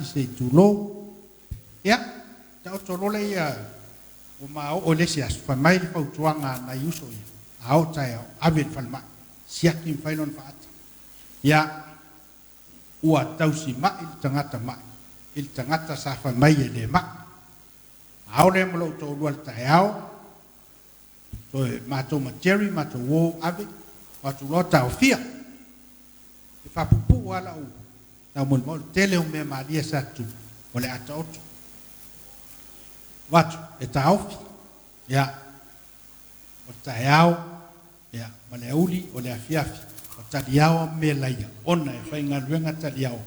se tulo ya tau tolo le ya o mau o le sia fa mai le pau tuanga na yuso ya au tai avet falma siakin failon fa ya ua tau si ma il tangata sa fa mai le ma au le mo to lual tai au to ma to ma jerry ma to wo ave ma to lo tau fia e fa pupu wala u na mo tele o me ma dia sa tu o le ata otu watu e tau ya o tai au ya ma le uli o le afiafi o taliao me laia ona e fai ngaluenga taliao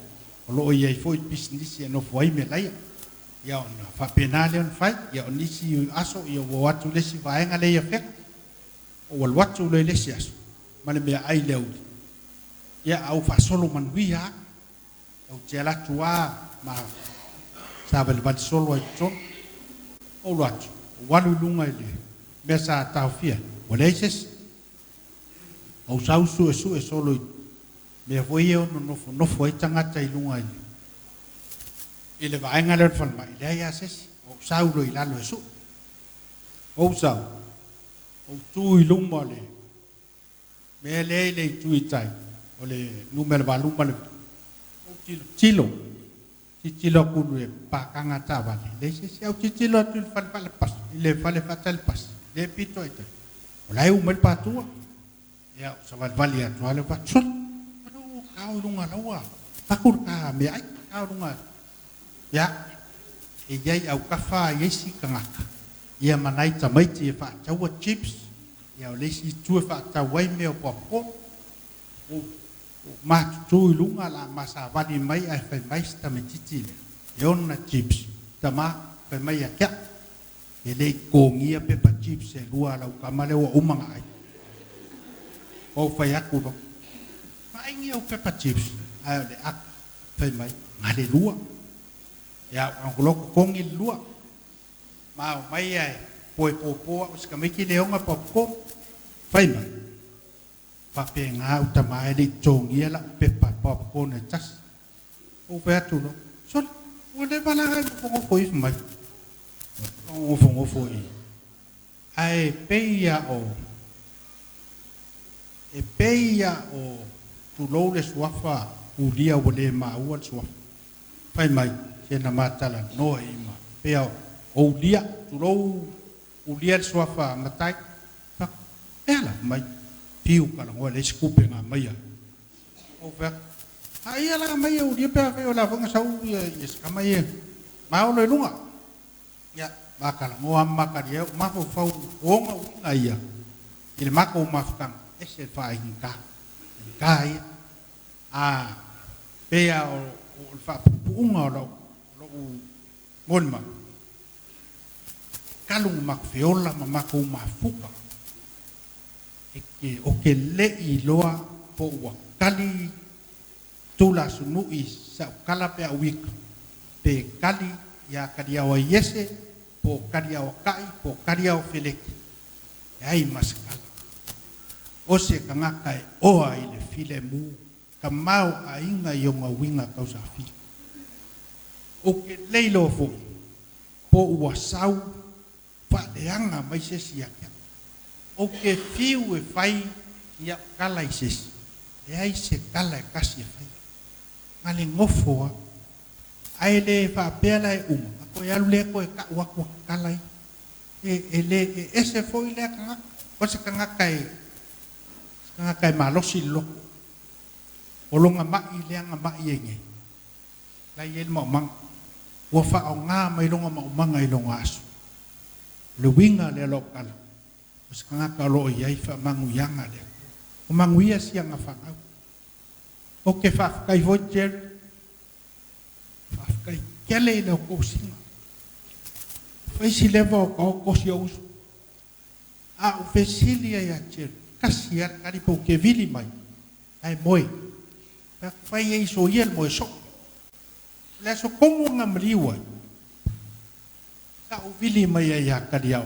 o lo ia i foi business e no foi me laia ia ona fa penale on fai ia onisi aso ia wo watu le si vaenga le ia fe o wal watu le si aso ma le mea ai leu ia au fa solo man wia au tela tua ma sabe le bat solo ai ton o watu walu lunga ile besa tafia o le au sau su e solo me foi eu no foi tangata i lunga ile vaenga le fal mai le ia ses o sau lo ilalo su o sau o tu i lunga le me le tu i tai o le numero valu male o tilo ku le pa kanga tava le ses au tilo tu fal pas ile fale fatal pas le pito ita o lai u mel patua ya sabat vali atu ale patsul aduh kau lunga lawa takur ka me ai kau lunga ya e jai au kafa yesi kangaka ia manai tamai ti fa chawa chips ya lesi tu fa tawai me popo o ma tu lunga la masa vali mai ai fa mai sta me titi yona chips tama fa mai ya kya ele kongia pepa chips e lua la kamale o umanga ai o fai aku do mai ngi o pepper chips ai le ak fai mai ngale lua ya ang kulo kongi lua ma mai ai poi popo ska mai ki le nga popo fai mai pa pe nga uta mai le tongi la pepper popcorn e tas o fai atu do sol o le bala ko foi mai o foi ai pe ya o e peia o tulou le suafa ulia o le maua suafa fai mai se na matala no ima pea o ulia tulou ulia suafa matai pa ela mai piu kala o le skupe nga mai o fa ai ela mai o dia pea o la fonga sau yes kamai ma o le lunga ya bakala mo amma karia ma fo fau o nga ia il mako mafkan ese fa inka kai pea o fa punga lo molma kalung mak fiola mama ko mafuka o ke le i loa po wa kali tula sunu i sa kala pe wik pe kali ya kadia wa yese po kadia wa kai po kadia wa felek ai maskala o se kangakai oa i le file mu ka mau a inga i o winga kausa fi o ke leilo fo po ua sau pa leanga mai se siaka o ke fiu e fai ia kala i se e ai se kala e kasi e fai ngale ngofoa ai le fa pela e ko ya le ko e ka wa kala e le ese foi le kanga o se kangakai nga kai malosi lo olonga mai leanga mai yenge la yel mo mang wa fa nga mai longa mo manga i longa asu le winga le lokal os nga ka lo yai fa mangu yanga le o mangu ia sianga fa o ke fa kai vojer fa kai kele le ko singa fa si levo ko si us a o fesilia ya cher kasiar kari po ke vili mai ai moi pa fai ei so yel moi so le so como ngam liwa sa o vili mai ya kadiao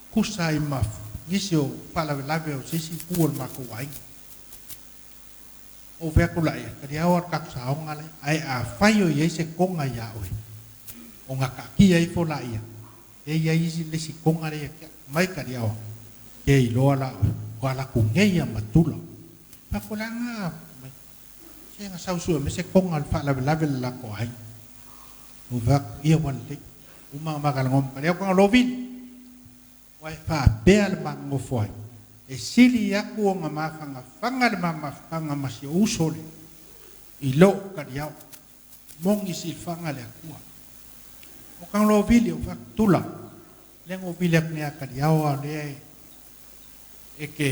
kusai maf gisio pala lave o sisi kuol ma ko wai o ve ko la ia ka dia or ka sa o ngale ai a fai o ye se konga ya o o nga ka ki ai fo la ia e ia isi le si konga le ia mai ka dia o ke i loa la o ala ku ngeia matula pa ko la nga se nga sau su me se konga al fa la la ko ai o va ia wan le uma ma ka ngom ka dia ko lovin wai fa pe al ma ngo foi e sili aku o nga mafanga le mafanga masi o usole i lo ka dia mongi si fanga le aku o kang lo vili o faktula le ngo vili ak ne ka dia o le e ke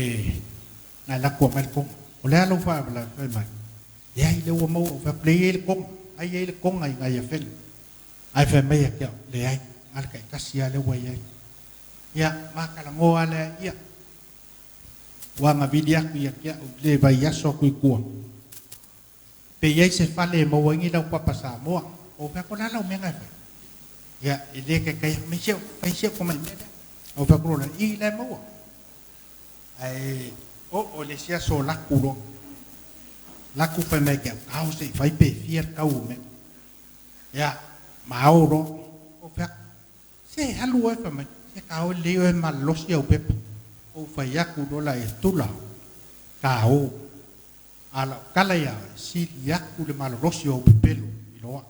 na la ko mal ko o le alo fa bla fa mai ya i le o mo fa play le ko ai le ko ngai ngai fel ai fa mai ke le ai al ka kasia le wa ya maka la ngo ale ya wanga vidia ku ya kia le vai aso ku ku pe ye se fale mo wangi da pa pasa mo o fa ko la me ngai ya ile ke kai me se fa se ko me o fa ko la i le mo ai o le sia so la ku lo la ku pe me ke au se fa pe fier ka u me ya ma o fa se halu e fa me se ka o le o ma lo sia o pe o fai aku dola e tula ka o ala kala ya si yaku le malo rosio o pelo iloa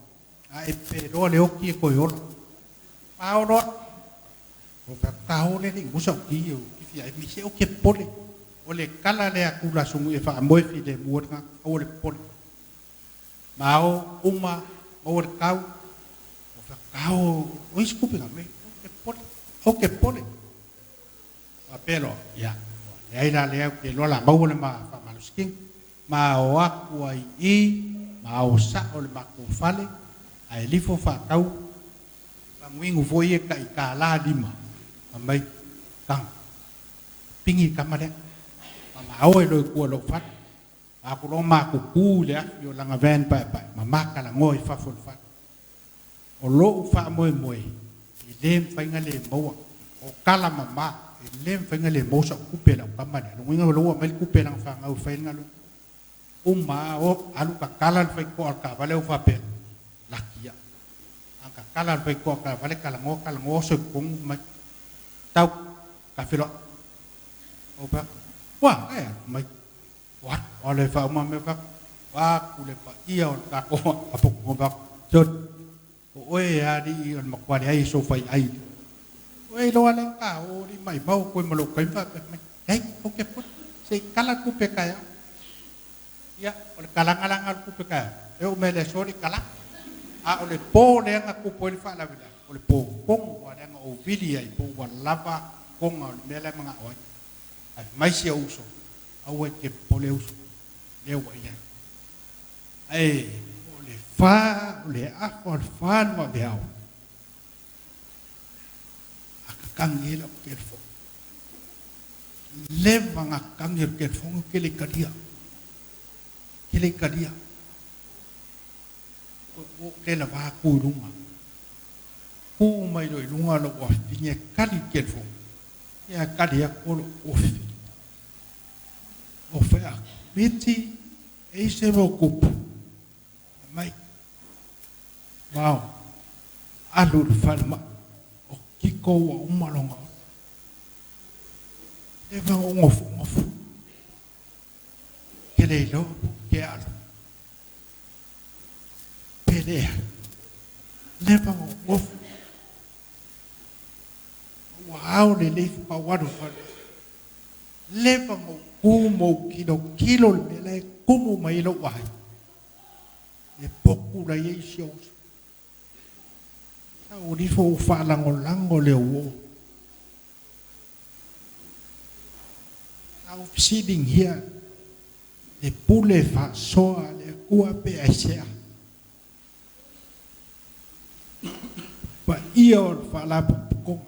a e pero le oki e koiolo pa o no o ka o le ni musa ki o ki fia e mi se o ke pole o le kala le aku la sungu e fa mo fi de muorga o le pole ma o uma o le kau o fa kau o iskupi ga me o ke pole apelo ya ai la le ke lo la mau le ma fa maluskin ma o aku ai ma o sa o le ma ko fale ai lifo fa tau pa mwingu foi e ka la lima mai kang pingi kamare ma o e lo ko lo fat aku lo ma ku le yo langa ven pa ma ka la ngoi fa fol fa o lo fa moi i dem fa ngale mo o kala mama lem fa ngale mo sa kupe la kamane lo nginga lo mel kupe lang fa ngau fa ngalo uma o alu ka kala fa ko ka vale o fa pe la kia ang ka kala fa ko ka vale kala ngo so kung ma tau ka filo o ba wa mai wat ole fa ma me fa wa ku le pa ia o ka ko apo ko ba jot o e ari on makwari ai so fa ai Wei lo aleng ka o di mai mau ko mo lo kai fa ai o ke put se kala ku pe kaya ya o kala ngalang ku pe kaya e o mele sori kala a o le po le nga ku po fa la vida o le po kong wa nga o vidi ai po wa lava kong o mele mga o ai mai se uso a o ke po le uso le wa ya ai o le fa o le a for fa no be ao kangelo kerfo leva nga kangelo kerfo kele kadia o kela va ku lunga ku mai do lunga lo wa vinye kali kerfo ya kadia ko o fa biti e se mo kup mai wow alur falma kiko wa umalonga eva ngofu kelelo ke alo pelea leva ngofu wow le pa wadu leva mo kumo kilo le kumo mai lo wai e poku la yeso o di fo fa lango le wo au sitting here le pule fa so le ua pe asia pa io fa la ko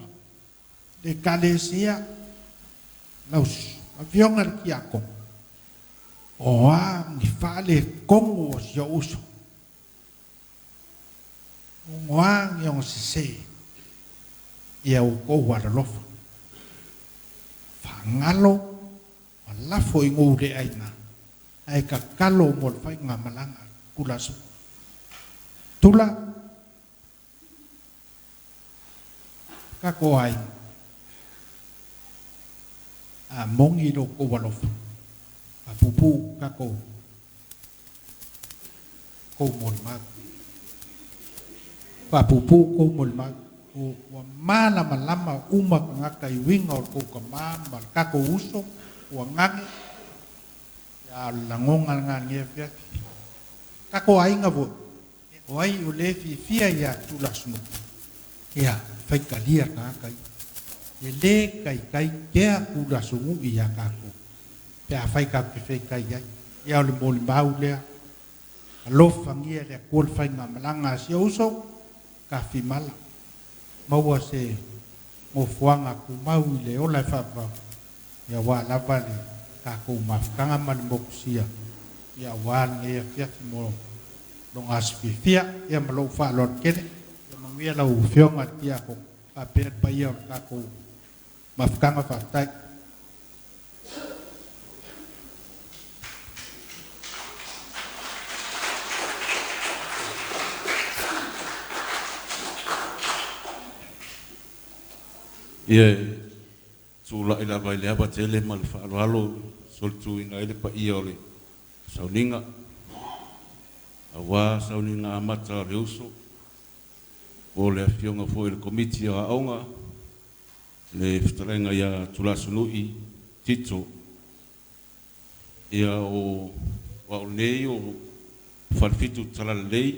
de calesia los avion al kiako o ni fa le kongo yo uso ngoang yang se ia o ko wala lof fangalo wala foi ngode aina ai ka kalo mo le fai ngā malanga kula su. Tula ka ko ai a mongi lo ko walofa a pupu ka ko mo le ma pa pupu ko mo le ma o mana malama uma ngaka i winga o ko ma ka ko uso o ngange ya langonga ngange fia ka ko ai nga vo o ai o le fia ya tula sunu ya fai kalia ka kai e le kai kia kula sunu i ya ka ko pe a fai ka pe fai kai ya o le mo le mau le lo fangia le ko fai nga malanga si uso ka fi mala maua se mo fuanga ku mau le ola fa ya wa la vale ka ku mafkanga mal moksia ya wa ne ya mo long asfia ya malo fa lor kene ya mangia la u fionga tia ko a per pa ya ka ku mafkanga fa tai ia tula ila vai le aba tele mal fa alo sol tu ina ile pa ia ole sauninga awa sauninga amata le uso o le fionga fo le komiti a aonga le ftarenga ia tula sunui tito ia o wa nei o falfitu tala lei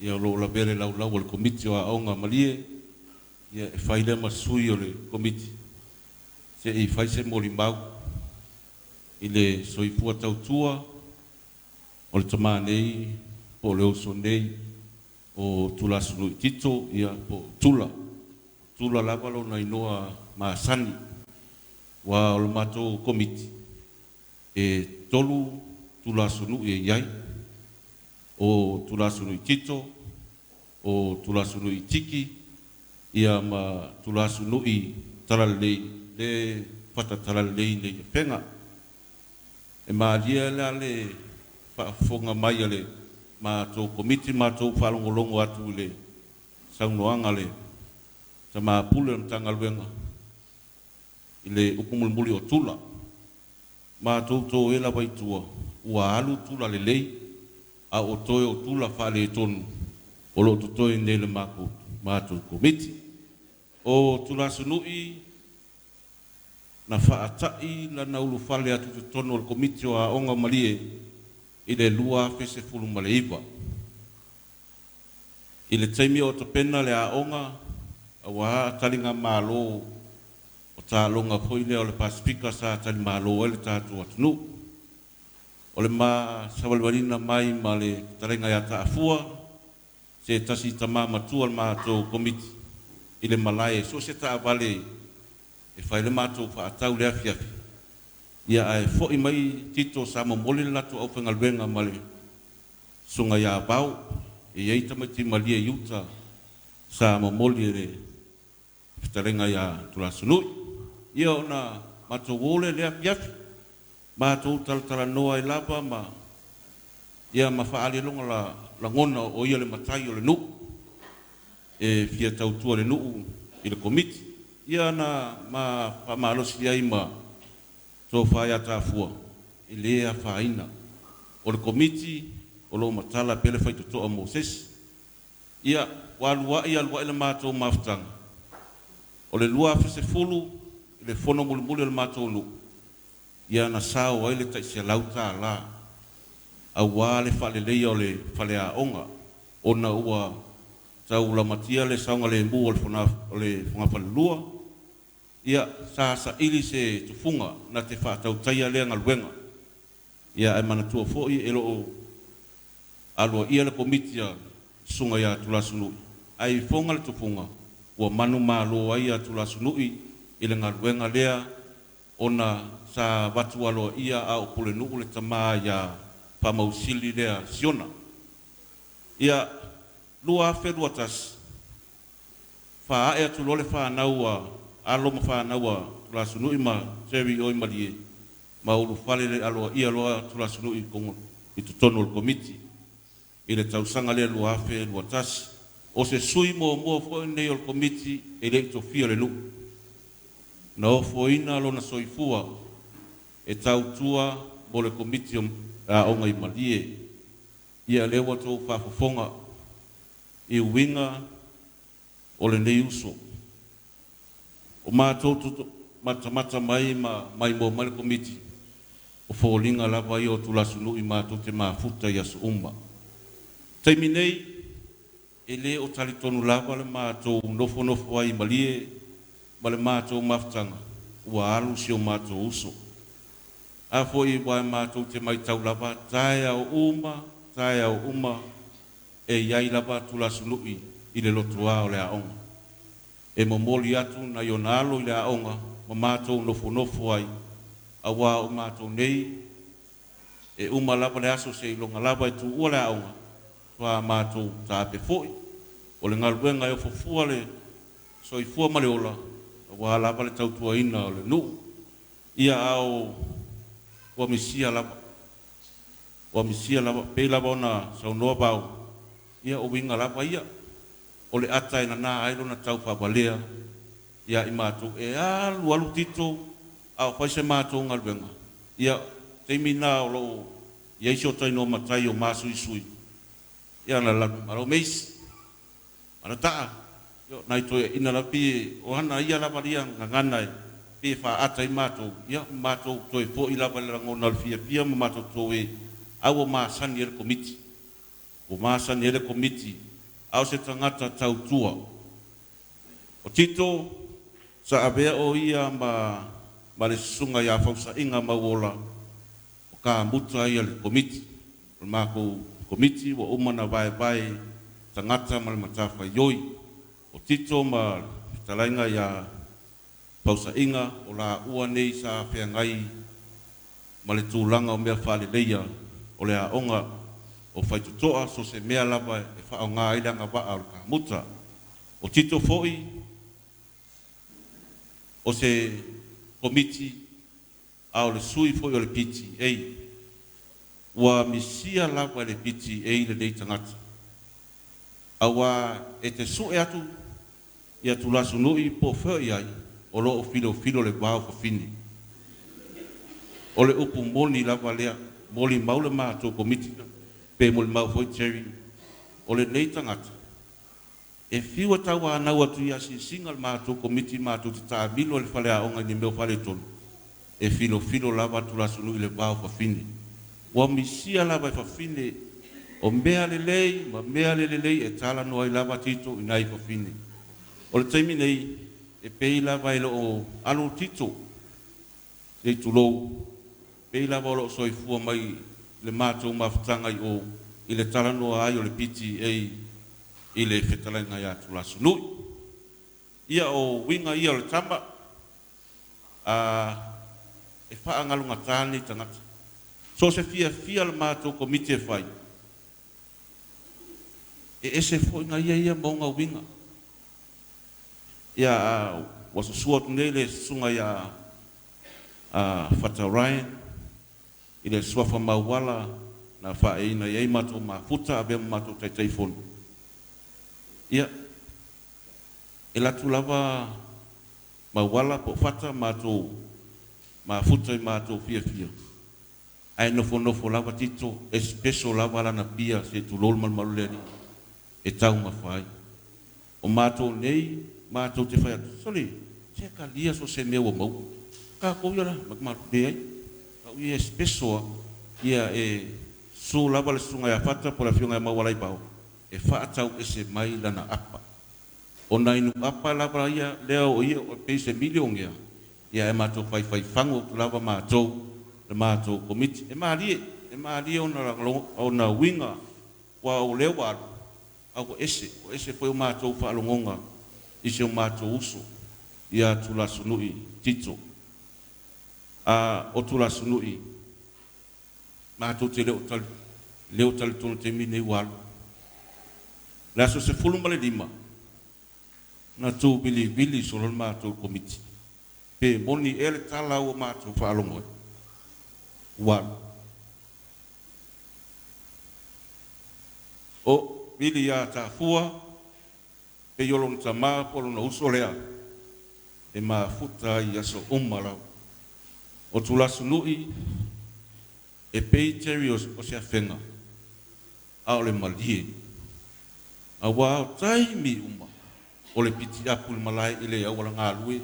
ia lo la bere la le komiti a aonga malie ia e fai le masui o le komiti se i fai se molimau i le soifua tautua o le tamā nei po le oso nei o tula sunu i tito ia po tula lava lona inoa masani wa o le matou komiti e tolu tula sunu i iai o tula sunu i tito o tula sunu i tiki ia ma tulasu nui taralei le fata taralei le penga e ma dia le fa fonga mai le ma to komiti ma to falongolongo atu le saunoanga le sama pule tanga luenga ile ukumul muli o tula ma to ela vai tua ua alu tula le lei a o toe o tula fa le tonu o lo to ne le mako ma to komiti o tula sunui na faatai la na ulu fale atu tono o komiti o aonga malie i le lua fese fulu maleiva i le taimi o topena le aonga awa talinga malo o talonga foi le o le pasifika sa tali malo ele tatu atunu o le ma sawalwarina mai ma le talenga ya taafua se tasi tama matua le matou komiti i le malae so se taavale e fai le matou faatau le afiafi ia ae fo'i mai tito sa momoli le latu aufaigaluega ma le suga iā vau e iai tamaiti malia iuta sa momoli le fetalega iā tulasunui ia ona matou ole le afiafi matou talatalanoa e lava ma ia ma fa'alialoga la lagona o ia le matai o le nu'u e fia tautua le nuu i le komiti ia na ma faamalosi ai ma tofai atafua i lē afaina o le komiti o loo matala pele faitoto'a mosesi ia ua alua'i le matou mafutaga o le 2 i le fono mulimuli o le matou nu'u ia na sao ai le taʻisialau tālā auā le fa'aleleia o le faleaʻoga ona ua tau la matia le saunga le mbu o le whangawhalulua ia sa ili se tufunga na te whaatau taia lea ngaluenga ia e manatua fo'i e loo alua ia le komitia sunga ia tulasunui ai fonga le tufunga ua manu malo ai a tulasunui i le ngaluenga lea ona sa watu aloa ia a opule nuku le tamaa ia pamausili lea siona ia lua fedua tas fa e tu lole fa naua alo ma fa naua la sunu ima sevi oi malie maulu fale le aloa ia loa tula sunu I kongo I tutonu le komiti I le tausanga le lua afe lua tasi o se sui mo fo nei o le komiti e le tofia le lu na ofo ina lo na soifua e tautua mo le komiti a onga I malie ia le wato fafofonga I winga o le nei uso o mātou mata mai mai mo mai komiti o fōlinga lava I o tulasunu I mātou te mafuta I asu umma. Taimi nei, e le o talitonu lava le mātou nofo ai malie, ma le mātou mafutanga, ua alu si o mātou uso. A foi wai mātou te mai tau lava, tae au uma, e iai lava tulasunu I le lotua o le aonga. E momoli atu na ionalo I le aonga, ma mātou nofo ai, a wā o mātou nei, e uma lava le aso se ilonga lava e tu ua le aonga, tua mātou tā pe foi, o le ngaluenga e o fofua le, so I fua male ola, a wā lava le tautua ina o le nu, ia au, wa misia lava, pe lava ona saunoa bau, ia o winga lava ia, o le ata ina nā ailo na tau whawalea, ia I mātou e alu tito, au whaise mātou ngaluenga. Ia teimi nā o lo, ia isi o taino matai o māsui. Ia na lanu, maro meisi, mana taa, nai toi ina la pie, o hana ia lava ria ngangana e, pie wha ata I mātou, ia mātou toi fo I lava le rango nal fia ma mātou toi, au o māsani ele komiti. O māsani ele komiti, au se tangata tau tua. O tito, sa avea o ia ma le sunga ia fausa inga mauola o ka muta ia le komiti. O mako komiti wa umana vai tangata ma le matafa ioi. O tito ma talainga ia fausa inga o la ua nei sa fea ngai ma le tūlanga o mea whale leia o le aonga o whaitutoa so se mea lava e whao ngā ilanga waa o ka muta. O tito foi o se komiti au le sui foi o le PTA ua misia lava le PTA le nei tangata. Awa e te sue atu ia tulasu nui po whai ai o lo o filo le wao whawhini. O le upu moni lava lea moli maule mātou komiti pe moli mau foi cherry o le nei tangata. E fiwa tawa anau atu ia si singal mātou komiti mātou te tāmilo le whale aonga ni meo whale tonu. E filo lava tulasu nui le wao whawhini. Wa misia lava e whawhini o mea lelei, ma mea lelei e tala noa I lava tito I nai whawhini. O le taimi nei e pei lava ilo o alo tito se tulou. Pei lava o lo soifua mai le mātou mawhatanga I le tala noa ai o le PTA I le whetalainga ia tulasu nui. Ia o winga ia o le tama e whaangalunga tāni tangata. So se fia le mātou komite e whai. E ese fōinga ia maunga winga. Ia waso suatu nei le sunga ia Fata Ryan I le suafa mauwala na whaeina iei mātou mafuta a bea mātou taitai fonu. Ia e latu lava mauwala po fata mātou mafuta I mātou fia. Ai nofo lava tito e speso lava lana pia se tulol malmaluleni e tau mawhai. O mātou nei, mātou te whai atu. Soli, se ka lia so se mea wa mau. Ka kouiara, makmaru nei. Ka ui e spesoa, ia e su lava le sunga ia fata po la fionga ia mawalai pao. E whaatau e se mai lana apa. O nainu apa lava ia leo o ia o peise miliongia. Ia e mātou whai whango tu lava mātou. Le mātou komiti. E maalie ona winga wa o leo waru. Au ese foi o mātou whaalongonga I se o mātou uso ia tulasu nui tito. O tulasu nui mātou te leo tali tono te mine I waru. Le aso se fulumale lima na tū vili so lon mātou komiti. Pe moni ele tala o mātou whaalongoe. ua o bili ya tafua pe yolon tama polo na usolea e ma futa i aso umala o tula sunui e pei teri o se afenga a ole malie a wa tai mi uma o le piti apu le malai ile a wala ngā lue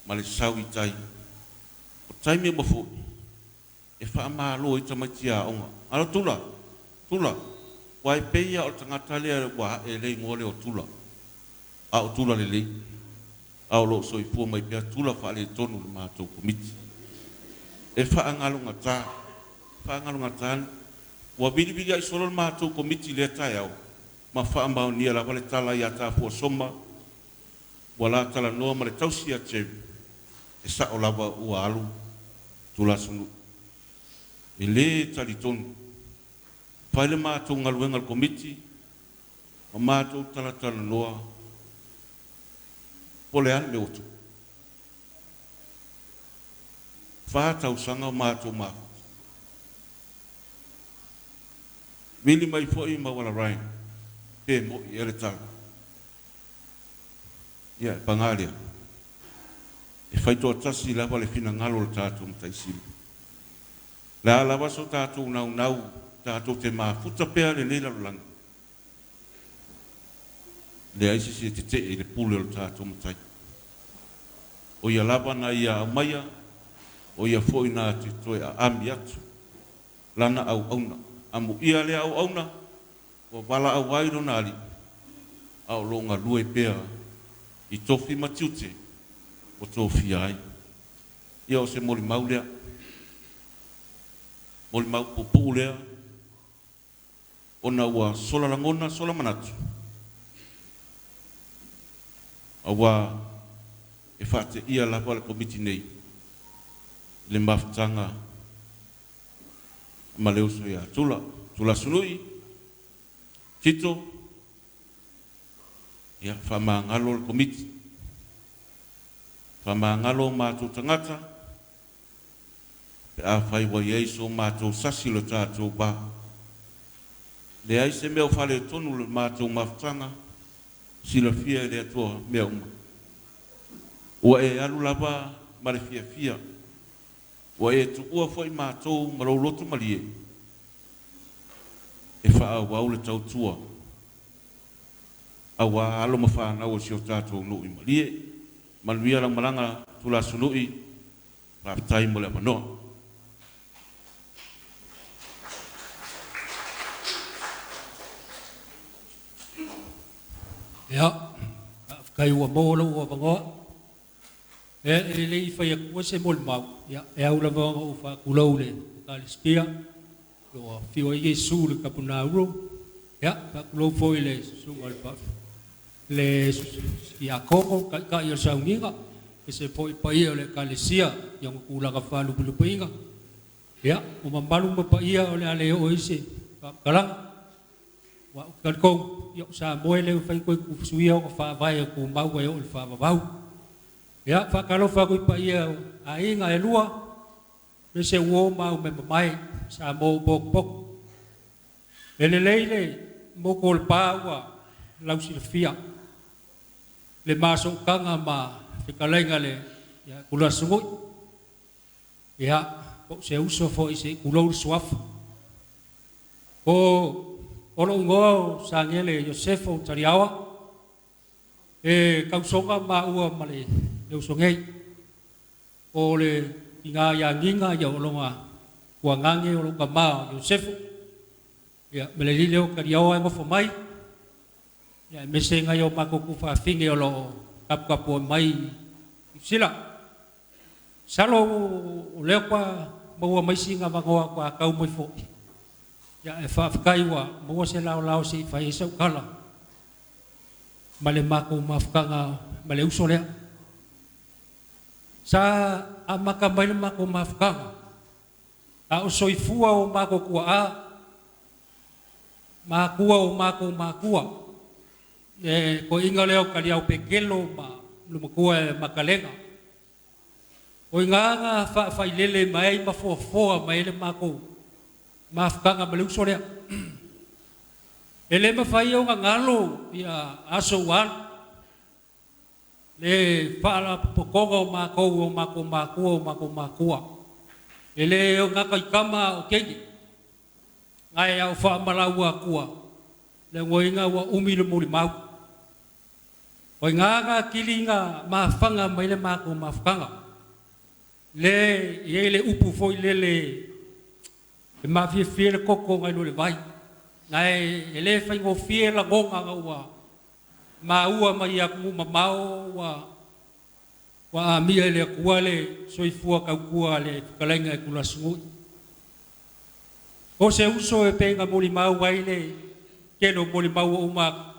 ma le sau i tai o tai mi mafu e wha maa lo i tamati a onga ala tula wai pei a o tangata lea wa e lei ngole o tula a o tula le lei a o lo so i fua mai pia tula wha le tonu le mātou komiti e wha angalunga tā whaangalunga tāni. Wa bili ai solo mātou komiti le tai au. Ma whaambao nia la wale tala i a tāpua soma. Wa la tala noa ma le tausi a tewi. E sa o lava ua alu tula sunu. E le tali tonu. Whaile mātou ngaluenga le komiti. Ma mātou tala noa. Pole ane me otu. Whātau sanga o mātou mātou. Mili mai foi ma wala rain. Pe mo i ele tala. Ia, pangalia. E whaito tasi lava le fina ngalo le tātou mtaisili. La lava so tātou nau, tātou te maa futa pea le leila langa. Le aisisi te te e le pule le tātou mtai. O ia lava na ia amaya, o ia foi na te toe a ami atu. Lana au auna. Amu ia le au auna, o wala au wairo nari, au longa lue pea, i tofi matiute, o tofi ai. Ia o se moli mau lea, moli mau pupu lea, o na ua sola langona, sola manatu. Awa, e whate ia la wale komiti nei, le mafutanga, ma leo so ia tula sunui tito ia whamangalo le komiti whamangalo mātou tangata pe a whai wa iei so mātou sasi lo tātou ba le ai se mea whale tonu le mātou mawhtanga sila fia le atua mea uma ua e alu lava ma le fia wa e tu ua foi mātou marau lotu malie. E wha wau le tau tua. A wa alo ma whanau o sio tātou nui malie. Manuia lang malanga tula sunui. Raptai mo le manoa. Ia, kai ua mōla ua vangoa. E le I whai a kua se mol mau. E au la vanga o wha kulau le kalispia. Loa whio Yesu le kapuna uro. Ia, wha kulau fwoi le sunga le paf. Le i a koko, ka i o saunginga. E se fwoi pai o le kalisia. Yang kulanga whalu pulupainga. Ia, o mambalu mapai o le ale o ise. Kalanga. Wa kalkong, yo sa moe le whai koe kusuia o whaavai ko mau e o le whaavavau. Ya, whakalo whakui pa ia a inga e lua, le se uo mau me mamai, sa mō pok. E le leile, mō ko le pāua, lausi le fia. Le māso kanga ma, te kalenga le, kula sungui. Ya, se uso fo i se kulou le suafa. Ko, ono ngō sa ngele Yosefo tariawa, e kausonga ma ua male, leu songei o le inga ya nginga ya olonga kua ngange o longa maa Yosefu ya meleli leo kariawa ngofo mai ya mese nga yo mako kufa finge o lo kapu mai sila salo o leo kwa maua mai singa mangoa kwa kau mai fo ya e whaafkaiwa maua se lao si whai isau kala male mako mafkanga male uso lea sa amakamai le mako mafkanga a o soifua o mako kua a makua o mako makua e ko inga leo kaliau pekelo ma lumakua e makalenga O nganga fa lele mai ma fo mai le mako. Ma fkanga ma luso le. Ele ma fai o ngalo ia aso wan. Le fa la pokogo mako. Ele o ngaka ikama o keji. Ngai au fa malaua kua. Le ngoinga wa umi le muri mau. O nganga kilinga ma fanga mai le mako ma fkanga. Le upu foi le ma fie le koko ngai le vai ngai ele fai ngo fie la gonga wa ma ua mai aku ma mau wa mi le kuale soifua ka kua le kalenga kula sungu o se uso e penga moli mau vai le keno moli mau o ma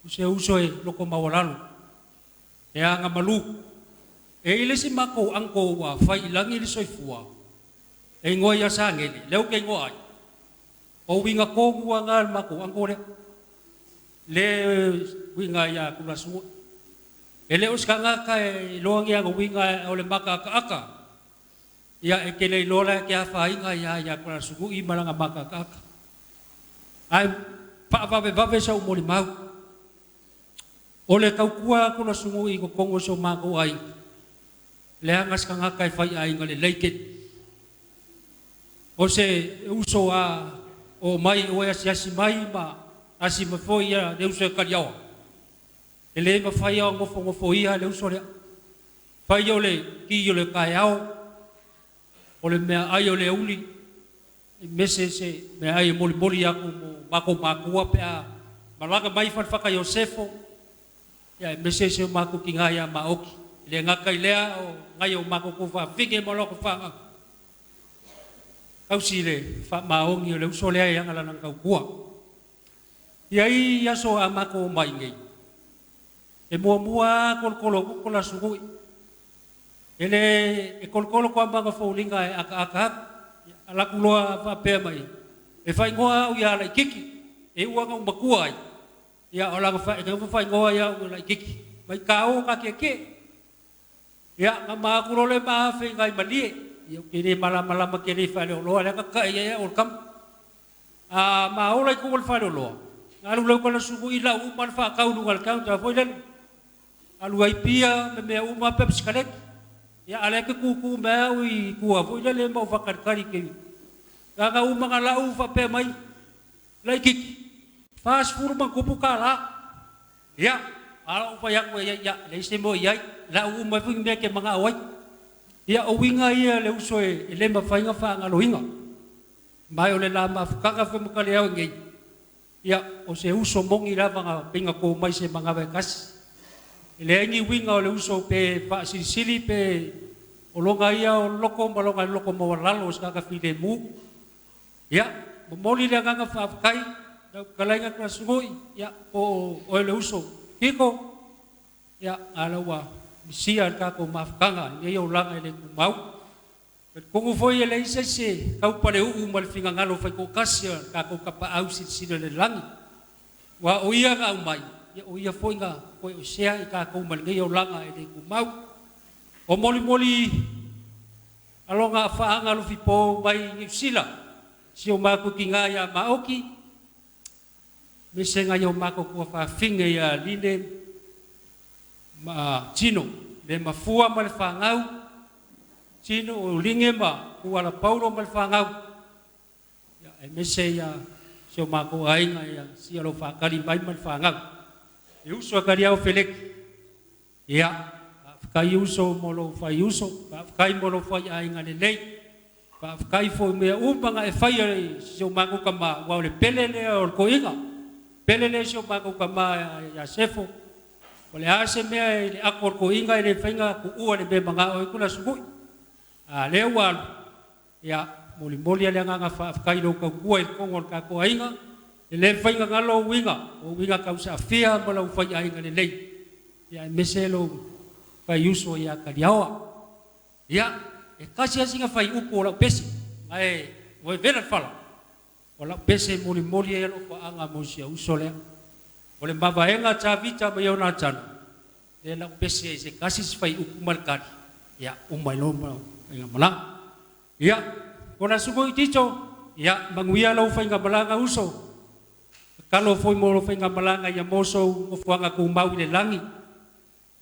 o se uso e loko mawalalo e anga malu e ile si mako angko wa fai ilangi le soifua e ngoi asa ngeli leu ke ngoi o winga ko ngua ngal mako angko le winga ya kula su ele uskanga ka loang ya winga ole maka aka ya e kele lola ke fa inga ya kula su i malanga maka aka ai pa va sa umoli mau ole kau kua kula su i ko kongo so mako ai le angas kanga kai fai ai ngale leiket o se uso a o mai o asi mai ma asi ma foi ya de uso kaliao ele ma fai o ngofo ia le uso le fai o le ki o le kaiao o le mea ai o le uli mese se me ai moli aku mako pe a malaga mai fa Yosefo ya mese se mako kingaya maoki le ngaka ilea o ngai o mako ko fa fige mo lo ko fa au sile fa maongi o le uso le yang ala nang kau kua ia so amako mai ngai e mua kol la sugu ele e kol ko amba fo linga aka ala kuloa fa pe mai e fai ngoa u ya la kiki e ua ngau makua ia ola fa ngoa ya u la kiki mai kau ka ke ya ngama kurole ma fe ngai mali ya kini malam kini fa lo ala ka ya ol kam a ma ola ku ol fa lo ngalu lo ko sugu ila u man fa kau lu ngal kau ta foilen alu ai pia me uma pep skalek ya ala ke ku ma ui ku a foilen le mo fa kari ke ga uma ngala u fa pe mai like fast food man ku pukala ya ala upa yang ya le simo ya la uma fu me ke manga awai ya o winga ia le uso e le ma fainga fa ngalo hinga mai o le la ma fuka fa mo kale au ngai ya o se uso mongi la vanga pinga ko mai se manga ba kas le ngi winga o le uso pe fa sili pe o longa ia o loko mo lalo ska ka fide mu ya mo moli le nga fa kai kalainga ka sugoi ya o le uso Kiko ya alawa sia ka ko mafkanga ye yo langa le mau ko foi ele se kau pare u mal finga ngalo fa ko kasia ka ko kapa au si le lang wa o ia ga mai ya o ia foi nga ko sia ka ko mal ye yo langa le mau o moli alonga fa ngalo fi po mai sila si o ma ko kinga ya maoki mesenga yo mako ko fa finga ya line ma chino le mafua mal fa ngau chino o linge ma ko ala paulo mal fa ngau ya meseya so mako ai nga ya si alo fa kali mai mal fa ngau e uso karia o felek ya kai uso molo fa uso kai molo fa ai nga le fa kai fo me upanga e fa so mako kama wa le pelele o ko inga pelele so mako kama ya sefo ole ase me le akor ko inga le fenga ku u le be manga o kula sugu a le wal ya moli ale nga fa kai lo ka ku e kongol ka ko inga le fenga ngalo winga o winga ka usa fia bola u fa inga le ya meselo fa yuso ya kaliawa ya e kasi singa fa upo la pesi ai o vera fala ola pese moli e lo fa anga mo sia usole ole mavaenga cha vita me ona chan e la pese se kasi fai ukumal kali ya umai lo inga malang ya kona sugo iticho ya manguia lo fainga malanga uso kalau foi mo lo fainga malanga ya moso o fuanga ku mau le langi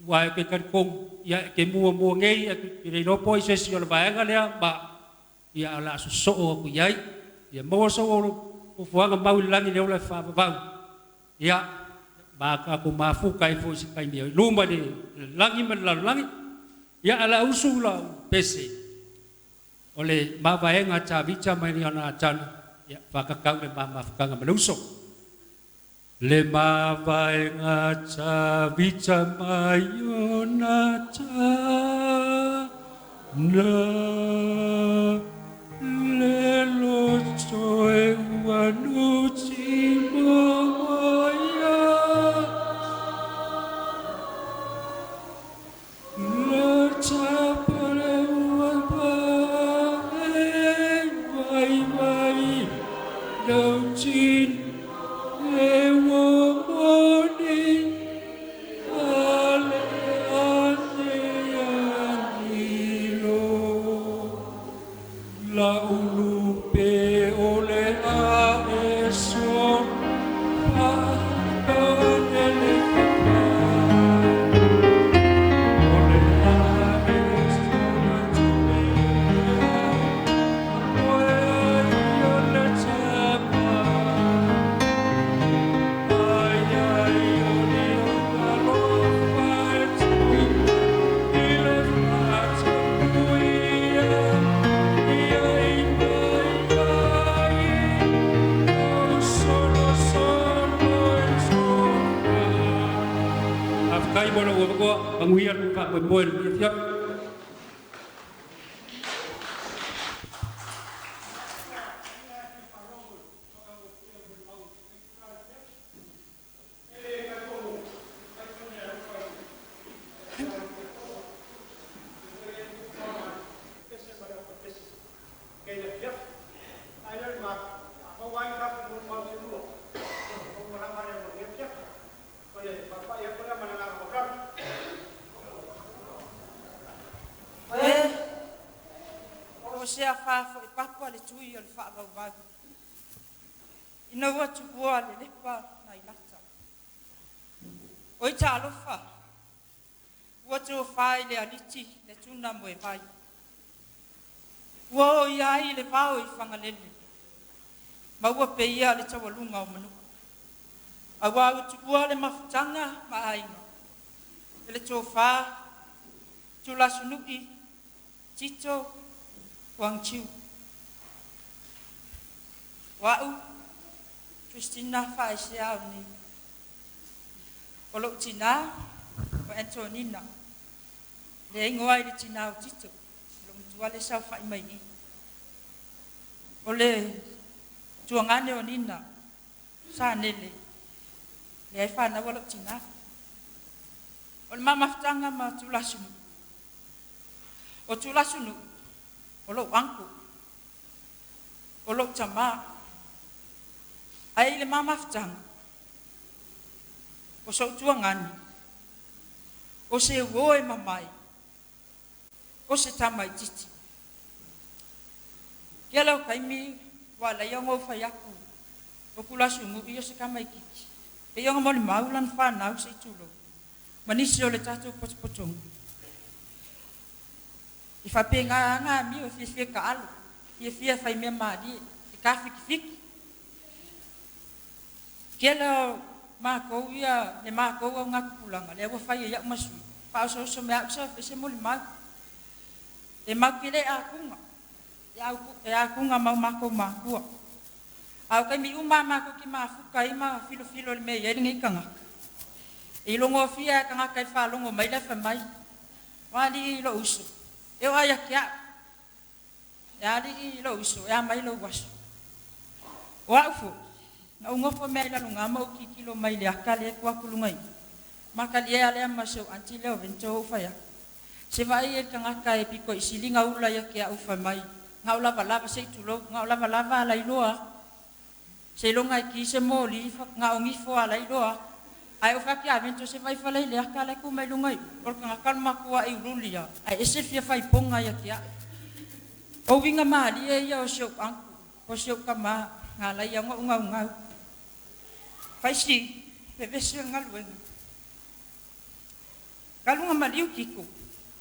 wa ke kong ya ke mua ngei ke no poi se si lo vaenga le ba ya ala so ku yai ya moso o fuanga mau le langi le o le fa ba ya baka ku mafu kai fo si kai mi lumba de langi man langi ya ala usula pese ole mavaenga cha vicha mai ana chan ya vakakau le mafukanga maluso le mavaenga cha vicha mai ana cha na le lo soe wanu chimo ya le cha Sea fa fo papa le tui o le fa va ina wa tu boa le pa na ilata o ta lo fa wa tu fa le aliti le tuna mo e vai wo ya i le pa o i fanga le ma wa pe ia le tawa lunga o manu a wa tu boa le mafutanga ma ai le tu fa tu la sunuki tito Wang Chiu, Wau, Christina Faisiao ni, Olok Tina, Antonina, le ngoi le Tina Tito, lom tuale sa fai mai i, ole tuangane onina, sa nele, le ai fa na Olok Tina, ole mama ftanga ma tulasunu, o tulasunu. Olok angku, olok cama, ai le mama ftang, o so tuangan, o se woe mamai, o se tamai titi. Kialau kaimi wala yongo fayaku, o kula sungu iyo se kamai kiki. E yongo moli maulan whanau se tulo, manisi o le tatu potong. I fa penga nga mi o fi ka alu fi fa me madi i ka fiki kela ma ko ia le ma ko nga pulanga le wo fa ia masu pa so me so se moli ma e ma kile a kunga ya kunga ma ko ma ku a ka mi uma ma ko ki ma fu ka ima filo le me ye ngi kanga e longo fia kanga kai fa longo mai le fa mai wali lo usu eu ai aqui ya di lo iso ya mai lo was wa fu na ungo fo me la lunga mo ki kilo mai le akale kwa kulungai makali ya le maso anti le vento fa ya se vai e kanga kai piko isilinga ula ya ki au fa mai ngaula bala se tulo ngaula bala la iloa se longa ki se moli fa ngaongi fo ala iloa Ai o faki a vento se vai falei le akala ku mai lungai. Or ka kal makua I rulia. Ai ese fia fai ponga ya kia. O winga mali e ia o sio angku. O sio kama ngala ia ngau. Fai si pevese ngaluenga. Kalunga maliu kiko.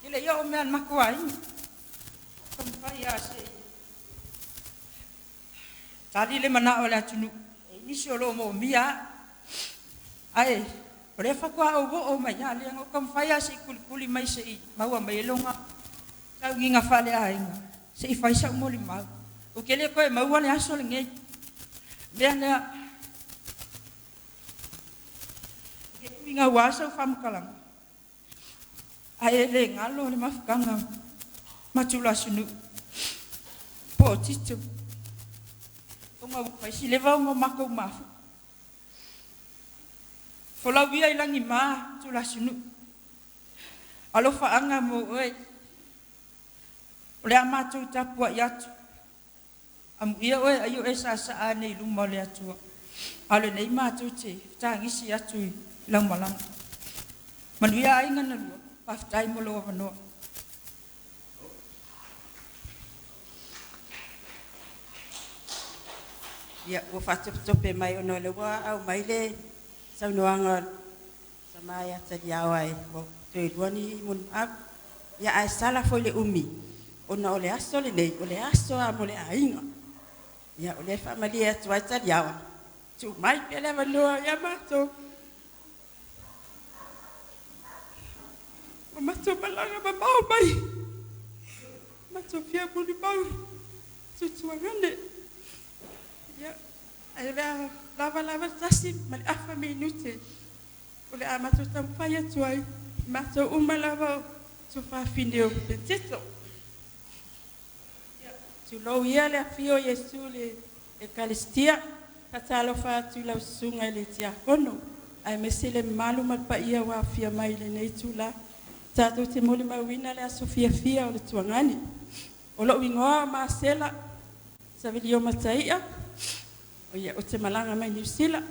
Kile ia o mean makua ini. Kampai a se. Tadi le mana o le atunu. Ini si o lo mo mia. Ai, ore fa kwa o mai ale ngo kam faya si kuli mai se maua mai longa. Sa nginga fale ai nga. Se fai sa mo li mau. O kele ko maua le aso le nge. Bene. Ke nginga wasa fam kalang. Ai le ngalo le mafkanga. Matula sunu. Po tito. O nga fai si leva ngo mako mafu. Folau ia ilangi ma tula sunu. Alo faanga mo oi. Ole ama tu tapua yatu. Am ia oi ayu esa sa ane luma le atu. Alo nei ma tu te tangisi atu lang malang. Manuia ai ngana lu. Paftai mo lo vano. Ya, wo fatope mai ono le wa au mai le sa noanga sama ya tadiawai wo te duani mun ap ya ai sala foi le umi ona ole aso le nei ole aso a mole ainga ya ole familia tu ai tadiawa tu mai pele vano ya mato mato balanga babau mai mato fia buli bau tu ngane ya ai lava tasi mal afa minute ole amato tampaya tuai mato umalava tu fa finio petito ya tu lo ia le fio Yesu le ekalistia patalo fa tu la sunga le tia kono ai mesele malu mal pa ia wa fia mai le nei tula tato te moli mawina le sofia fia o le tuangani o lo wingoa ma sela sa video mataia ya o te malanga mai New Zealand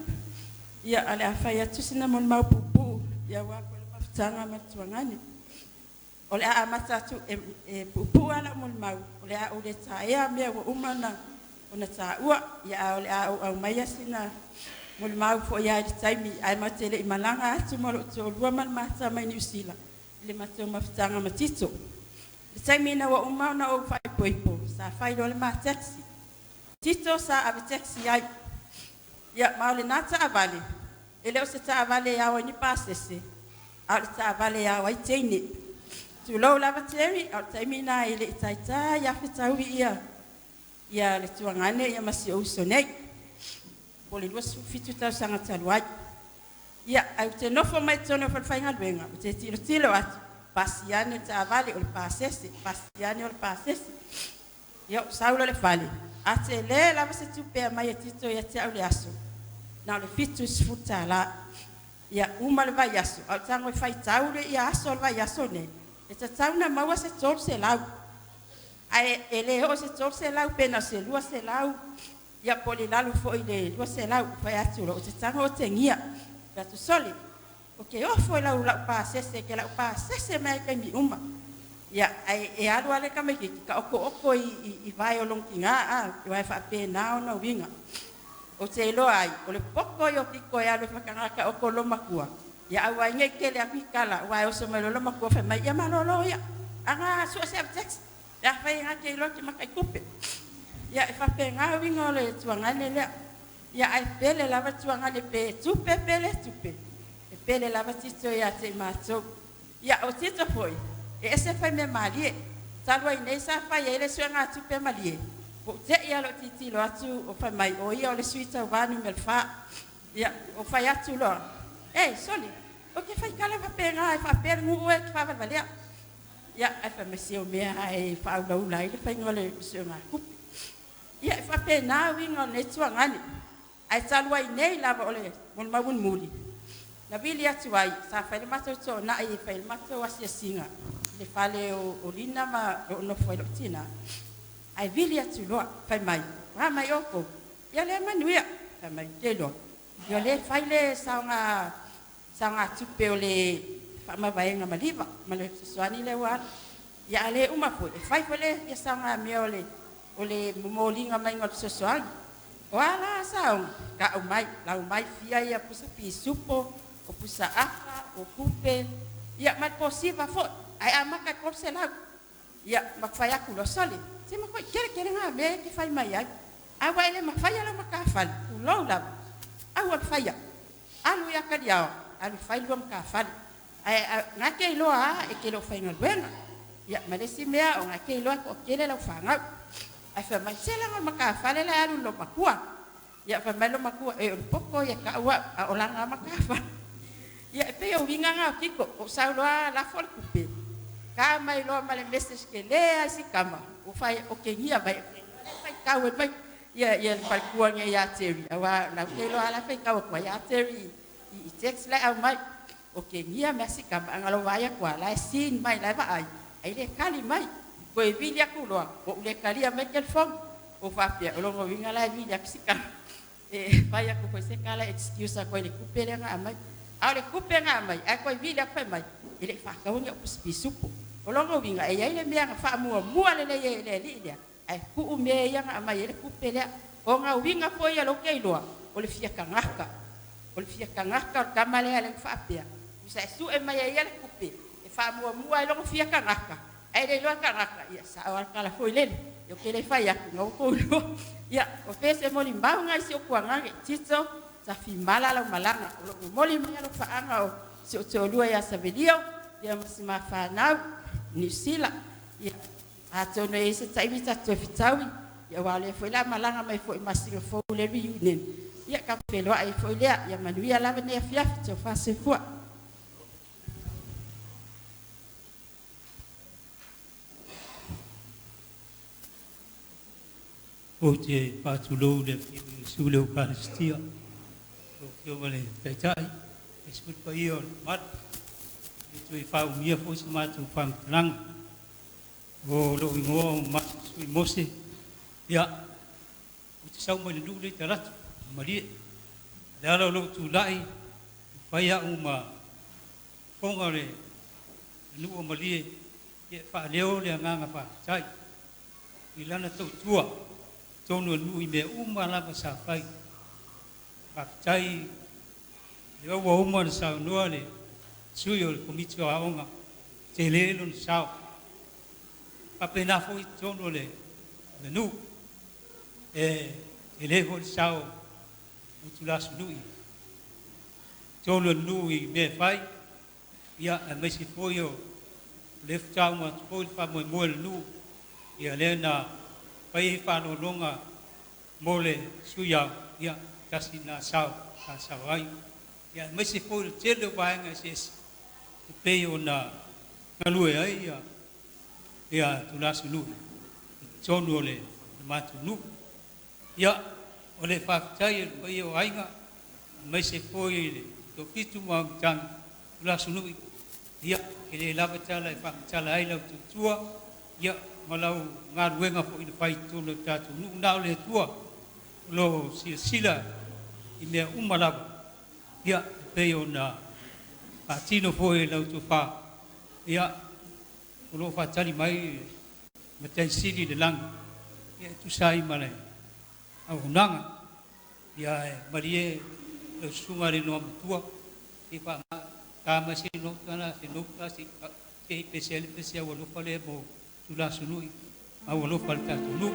ya ale afaya tusina mon mau pupu ya wa ko le mafutanga matuangani ole a matatu pupu ala mon mau ole a ole taia me o umana ona taua ya ole a o mai sina mon mau fo ya taimi ai matele malanga atu mo to lua man mata mai New Zealand le matu mafutanga matito taimi na wa umana o fai poipo sa fai dole ma taxi Tito sa ave taxi ai. Ya maule nata avale. Ele o se ta avale ya o ni pasese. Al ta avale ya o itene. Tu lo lava temi, al taimina ele itaita ya fitawi ia. Ya le tuangane ya masi o sonei. Pole lo su fitu ta sanga talwai. Ya au te no fo mai tono fa fainga benga. Te tilo at pasiane ta avale o pasese, pasiane o pasese. Ya saulo le fale. Ate le lava se tupe mai tito ya te aule aso. Na le fitu sfuta la. Ya uma le vai aso. Au tango fai taule ya aso le vai aso ne. E ta tauna maua se tol se lau. Ai ele o se tol se lau pena se lua se lau. Ya poli lalu fo ile lua se lau fai atu lo te tango o te ngia. Ya tu soli. Ok, o fo lau lau pa sese ke lau pa sese mai kai mi uma. Ya ai e alu ale kame ki ka oko I vai o long kinga a vai fa pe na no winga o te lo ai o le poko yo ki ko ya le fa kanga ka oko lo makua ya ai nge ke le apikala vai o so me lo makua fa mai ya malolo ya anga so se text ya fa nga ke lo ki makai kupe ya fa pe nga winga le tuanga le ya ai pele la va tuanga le pe tu pe pele tu pe e pele la va tito ya te mato ya o tito foi e se fai me malie talua nei sa fai ele suanga tu pe malie o te ia lo titi lo atu o fai mai o ia o le suita vanu melfa ya o fai atu lo soli o ke fai kala va pe nga fa per ngu e fa va valia ya ai fa me se o me ai fa u la ile fai ngole suanga ku ya fa pe na wi ngone tuanga ni ai talua nei lava ole mon mabun muli na vili atu ai sa fai mato to na ai fai mato asia singa le fale o lina ma no foi lo tina ai vili atu lo fai mai wa mai oko ya le manuia fai mai te lo yo le fai le sa nga sanga tupe o le whaamawaenga maliwa, ma le soani le wā. Ia ale umafu, e whai fole, ia sanga mea o le momolinga mai ngā sosoani. O ala saong, ka umai, la umai fia ia pusa pisupo, o pusa aka, o kupe, ia mat posiva fo, ai amaka kopse lau. Ia makwhai aku lo sole. Se makwhai kere ngā mea ki whai mai ai. Awa ele makwhai ala makawhali, ulau lau. Awa whai a. Alu ia kariao, alu whai lua makawhali. Ngā kei loa e ke lo whai ngaluenga. Ia malesi mea o ngā kei loa ko kele lau whangau. Ai wha mai sela ngā makawhali le alu lo makua. Ia wha mai lo makua e o poko ia ka ua a o langa makawhali. Ia e pe o winga ngā o kiko, o sauloa la fol kupe. Ka mai loa male message ke lea si kama. O whai o ke ngia mai. Whai kau e mai. Ia whai kuanga ia teri. Awa lau kei loa la whai kau kua ia teri. I text lai au mai. O ke ngia mea si kama. Angalo waya kua lai sin mai lai wa ai. Ai le kali mai. Koe vili aku loa. O ule kali a mai kelfong. O whapia. O longo winga lai vili aku si kama. E whai aku koe se kala excuse a koe le kupe le ngā mai. Au le kupe ngā mai. A koe vili aku mai. I le whakaunga o pusipisupo. O longo winga e ai le mea ngā whaamua le li lea. Ai kuu mea ia ngā mai e le kupe lea. O ngā winga po ia lo kei loa. O le fia kangaka. O le fia kangaka o kamalea le whaapea. Usa e su e mai ia le kupe. E whaamua e longo fia kangaka. Ai le loa kangaka. Ia sa awal kala hoi lele. Yo ke le whai aku ngau koulo. Ia o pese moli mbau ngai si o kuangange. Tito sa fi malala o malanga. O lo moli mea lo whaanga o si o te olua ia sa video. Ia masima whanau. New Zealand. Ia atono e se taimi tatu e fitaui. Ia wale foi la malanga mai foi masinga foi le reunion. Ia ka peloa e foi lea. Ia manuia lava ne afiafi te o fase fua. O te pātulou le sule o Palestia. O kia wale peitai. E spupa ia o le matu. E tui whau mia fo se matu whamtaranga. O lo ingoa o matu sui mose. Ia, o te sau mai le nuu le te ratu. Marie. Le ala lo tu lai. Whai a uma. Fonga le nuu o Marie. Ia wha leo le anganga whaatai. I lana tau tua. Tono nui me uma lava sa whai. Whaatai. Le awa uma na sa noa le. Sui o le komiti o aonga, te lelo ni sao. Pape na fo i tono le nu. Te lelo ni sao, o tu lasu nui. Tono nui me fai, ia a mesi fo i o le ftau ma fo i fa moe moe le nu. Ia le na fai whano longa mo le sui au, ia kasi na sao, ka sao ai. Ia mesi fo i le tele waenga sesi. Pei o na ngalue ai ia tu lasu nui. Tonu o le matu nu. Ia o le whakatai e pei o ainga. Mai se poi le to fitu ma tang tu lasu nui. Ia ke le lava tala e whakatala ai lau tutua. Ia malau ngā ruenga po i le whai tonu tatu nu. Nau le tua lo sila i mea umalawa. Ia pei o na Tino foi lau tu fa. Ia o lo fa tali mai matai siri de lang. Ia tu sai male. Au nanga. Ia Marie lo sunga le no tua. Ti fa ka ma si no kana si no ka si te pese o lo fa le mo tu la sunui. Au lo fa ta tu nu.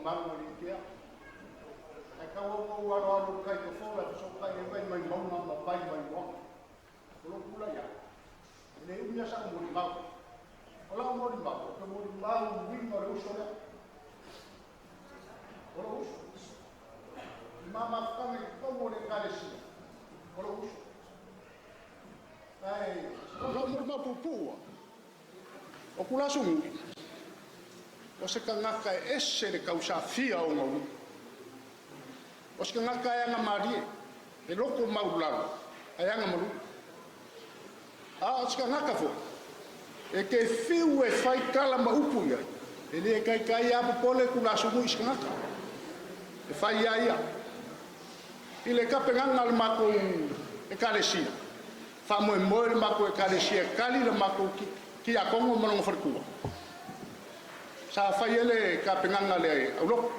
mango ni kia. Ai kau mau aro kai ko fola so kai vai mai mau ma pai mai mo. Ko pula ya. Ele unya sa mo ni mau. Ola mo ni mau, ko mo ni mau wi mo ro so ya. Ora uso. Mama kame ko mo ni kalesi. Ora uso. Ai, ko mo ma pupua. O kula sungu. O se kangaka ese de kausafia o ngau. O se kangaka ya ngamari e loko maularo. Ayanga malu. O se kangaka fo. E ke fiu e fai kala maupu ya. E le kai apu pole kula sungu is kangaka. E fai ia. Ile kapenganga al mako e kalesia. Fa mo le mako e kalesia kali le mako ki a kongo mo farkua. Sa faiele ka penganga le aulo.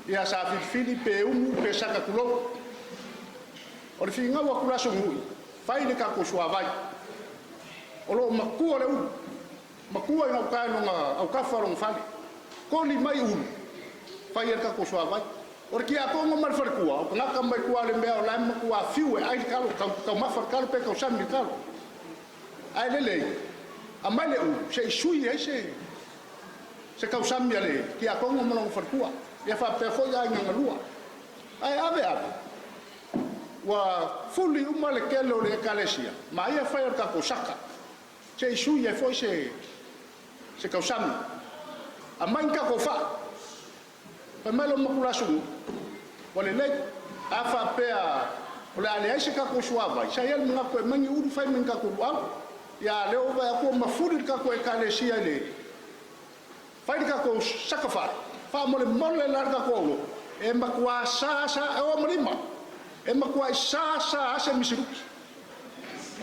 Ia sa Filipe umu pe saka kulo. O le finga wa kula sungu. Fai le ka ko suavai. O lo makua le u. Makua ina ka no au ka faro fali. Ko li mai u. Fai le ka ko suavai. O ki a kongo mal farkua. O ngaka mai kua le mea o la makua fiu e ai kalo ka mafar kalo pe ka sami kalo. Ai lele. Amale u se sui ai se kausami ale ki a kongo mo farkua ia fa pe fo ia nga lua ai ave wa fuli uma le kelo le kalesia ma ia fa ka ko saka se sui e foi se kausami a man ka ko fa pa malo mo kula su wale le a fa pe a ole ale ai se ka ko suava sai el mga ko mangi udu fa men ka ko wa ya le o va ko mafuri ka ko e kalesia le fai ka ko sakafa fa mole larga ko lo e makua sa e o mrima e makua sa ase misiruki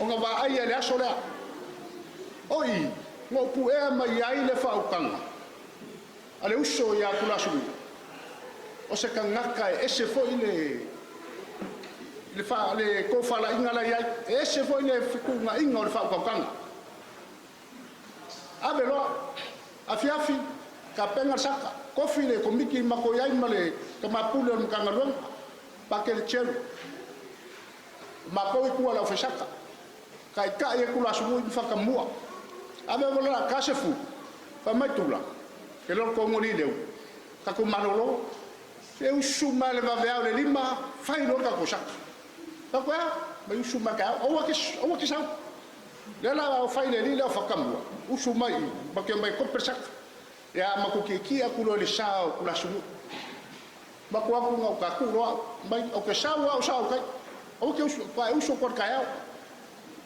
o nga va ai le asola oi mo pu e mai ai le fa ukanga ale uso ya kula su o se kangaka ese foi le fa le ko fa la ingala ya ese foi le fikunga inga le fa ukanga abelo afiafi ka penga saka kofi le komiki mako yai male ka mapule o mkanga luang pakel chelu mako ku ala ofesaka kai ka ye kula sumu faka mua abe vola ka sefu pa matula ke lo ko ngoli leu ka ko manolo se usuma le va le lima fai lo ka ko saka ka ko ba usuma ka o wa ki sa le la o fai le lila faka mua usuma i ba ke mai ko persaka ya makukiki akulo le sao kula sumu bako aku ngau ka kulo mai o ke sao kai o ke uso por kai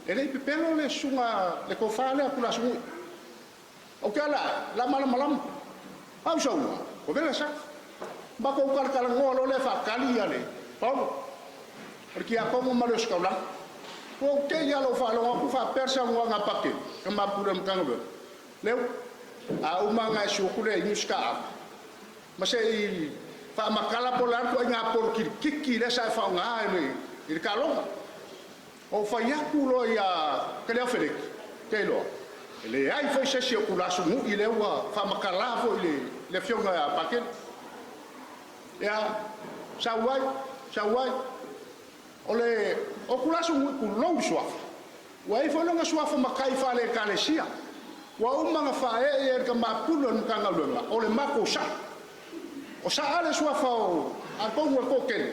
ele pepelo le sunga le ko fale kula sumu o ke la malam au so o vela sa bako kala ngolo le fa kali ale paulo porque a como malo escola o ke ya lo fa lo ku fa persa nga pakke kama puram kango leu a umanga sukule nyuska masai fa makala polar ko nga por kiki le sa fa nga il kalonga o fa yakulo ya kele ofere kelo le ai foi se kula sumu ile wa fa makala fo le fionga ya paket ya sawai ole o kula sumu ku lo swa wa ifo no swa fa makai fa le kalesia wa umanga fa e ka mapulo nkanga longa ole mako sa o sa ale swa fa o a ko ko ken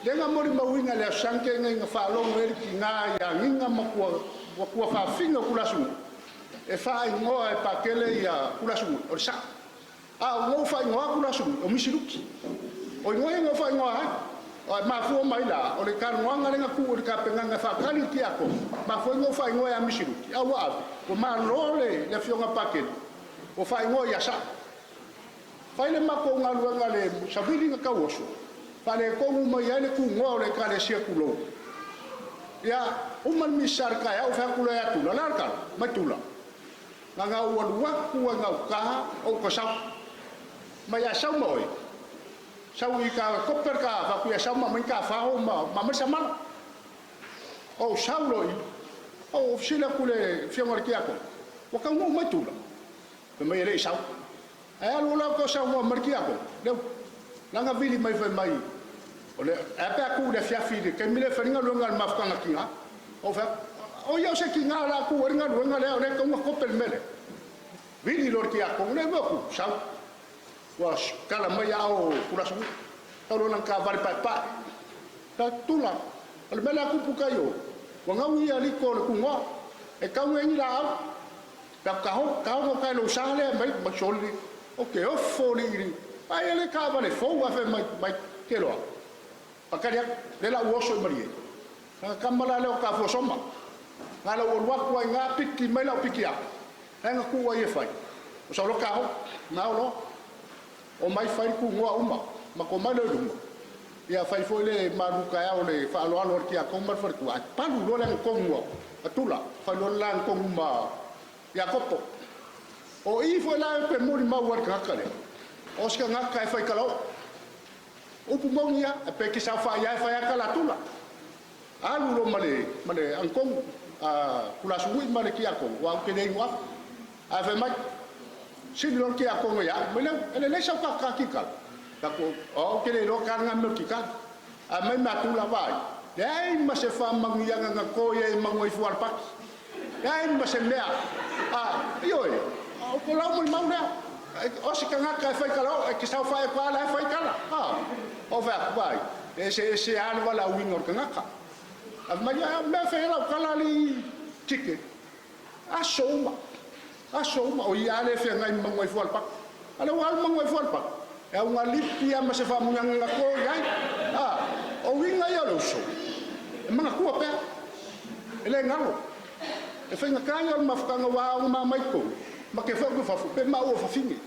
le nga mori mawinga le sanke nga fa lo ngeri kinga ya ninga makwa wa fa finga kula su e fa ngo e pakele ya kula su o sa a ngo fa ngo kula su o misiruki o ngo fa ngo o ma fu mai la o le kan ngo nga ku o ka penga nga fa kali ti ako ma fu ngo fa ngo ya misiruki a wa o ma lole le fionga paket o fa ngo ya sa fa le ma ko nga lu nga le sabili nga ka woso fa le ko mo ya le ku ngo le ka le sia kulo ya umal misar ka ya o fa kulo ya tu la ka ma tu la nga wa ku nga ka o ko sa ma ya sa moi sau ika koper ka fa ku ya sa ma ka fa o ma sa ma o saulo o sila kule fionga ki ako o ka mo matula me mai le sau alu la ko sa mo marki ako le langa vili mai vai mai ole apa aku de fiafi de kemile feringa lo ngal mafka ngakinga o fa o yo se kinga la ku ringa lo ngal le ko ko pel mele vili lor ki ako ne mo ku sa wa kala mai ao kula su tolo nang ka vari pa ta tula ole mele aku pukayo wa ngawi ali ko le ku ngo e ka ngi la ka ho ka lo sa le mai ma soli okay o foli ri ai le ka vale fo wa fe mai ke lo pakaria le la uoso marie ka mala le ka fo soma ngala o wa ku nga piki mai la piki a nga ku wa ye fai o sa lo ka ho na lo o mai fai ku ngo uma ma ko mai le dum ya fai fo le maru ka ya o le fa lo alo ki a ko mar for ku a pa lu lo le ko ngo atula fa lo la ko ma ya kopo o i fo la pe mo ni ma wa ka ka le o ska nga ka fai ka lo o pu mo ya pe ki sa fa ya ka la tula alu lo male angkong kula suwi male ki ako wa ke dei wa a fe mai sin lo ki ako ya mele ele sa ka ki ka ko o ke dei lo ka nga mo ki ka a mai ma tula vai dai ma se fa mang ya nga ko ye mang oi fuar pak dai ma se mea yo o ko la mo mau na o se ka nga ka fai ka lo ki sa fa pa la fai ka la o va vai se an wala wingor ka nga ka Amaya me fela kalali tike asoma o ia le fe ngai mangoi fual pak ala wal mangoi fual pak e unha lipia ma se fa munga nga ko yai o winga ya lo so e manga ku pe ele ngalo e fe nga kanya ma fa nga wa ma mai ko ma ke fa ku fa pe ma o fa fini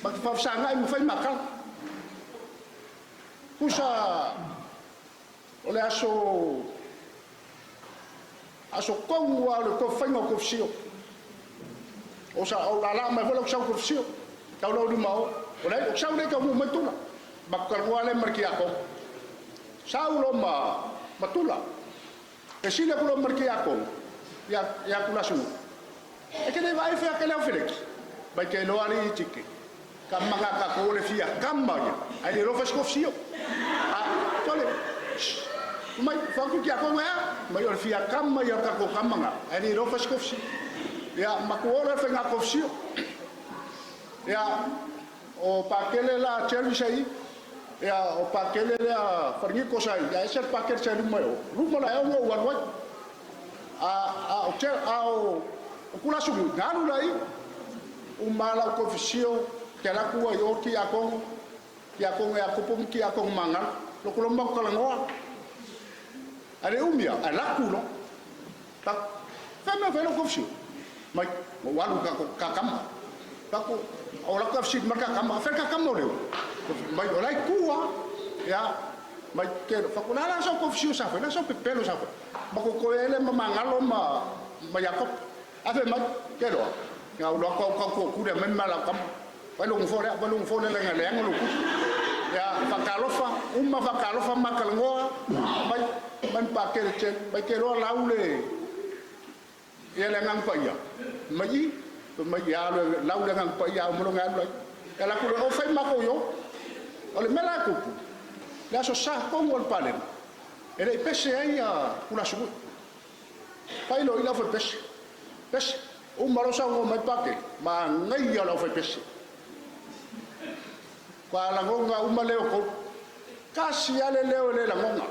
ma ke fa sa ngai mu fa ma ka kusa ole aso kong wa le ko fainga ko fsio o sa o la mai vola ko ko fsio ka lo du mau o le o sa le ka mu matula bakkal wa le marki ako sa lo matula e sile ko marki ako ya kula su e ke ne vai fa ka le felek ba ke lo ali tike kam manga ka ko le fia kam ba ya ai le ro fa ko fsio tole mai fa ku kia ko nga mai or fia kam mai or ka ko kam nga ani ro fas kofsi ya ma ko ora fa nga kofsi ya o pakele la service aí ya o pakele la fargi ko sai ya ser pakel sai rumo la eu o wan o kula su galu lai o mala kofsio que la ku yo ki akong ya ko pum ki akong mangal lo ko lomba ko la ngoa ale umia ala kulo tak fama velo kofsio mai walu ka kam tako ola kofsi marka kam fer ka kam no mai olai kuwa ya mai ke fakuna la so kofsio sa fa na so pelo sa fa bako ko ele mangalo ma yakop afe mai ke do nga do ko ku de men mala kam balung fo le nga le ngulu ku ya fakalofa makalngoa mai ban pakel chen bai ke ro laule ele ngang pa ya mai ya laule ngang pa ya mo ngang lai kala ku o fai mako yo ole mela ku la so sa ko ngol palen ele pese ai kula su pai lo ila fo pese o maro sa ngo mai pake ma ngai ya lo fo pese kwa la ngonga uma leo ko kasi ale leo le la ngonga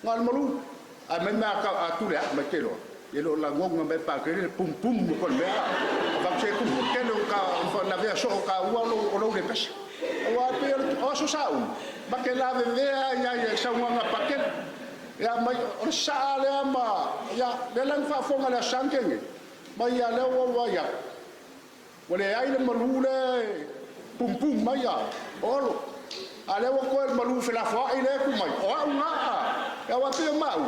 ngal malu a me ma ka atule ma kelo yelo la ngonga me pa ke pum ko le va che ku kelo ka fa na vea so ka wa lo le pes wa pe o so sa ba ke la ve ya sa ngonga paket ya mai o sa le ma ya le lang fa fo ngala sankenge mai ya le wa ya wale ai le malu le pum maya olo ale wa ko malu fe la fa ile ku mai o nga ya wa pe ma u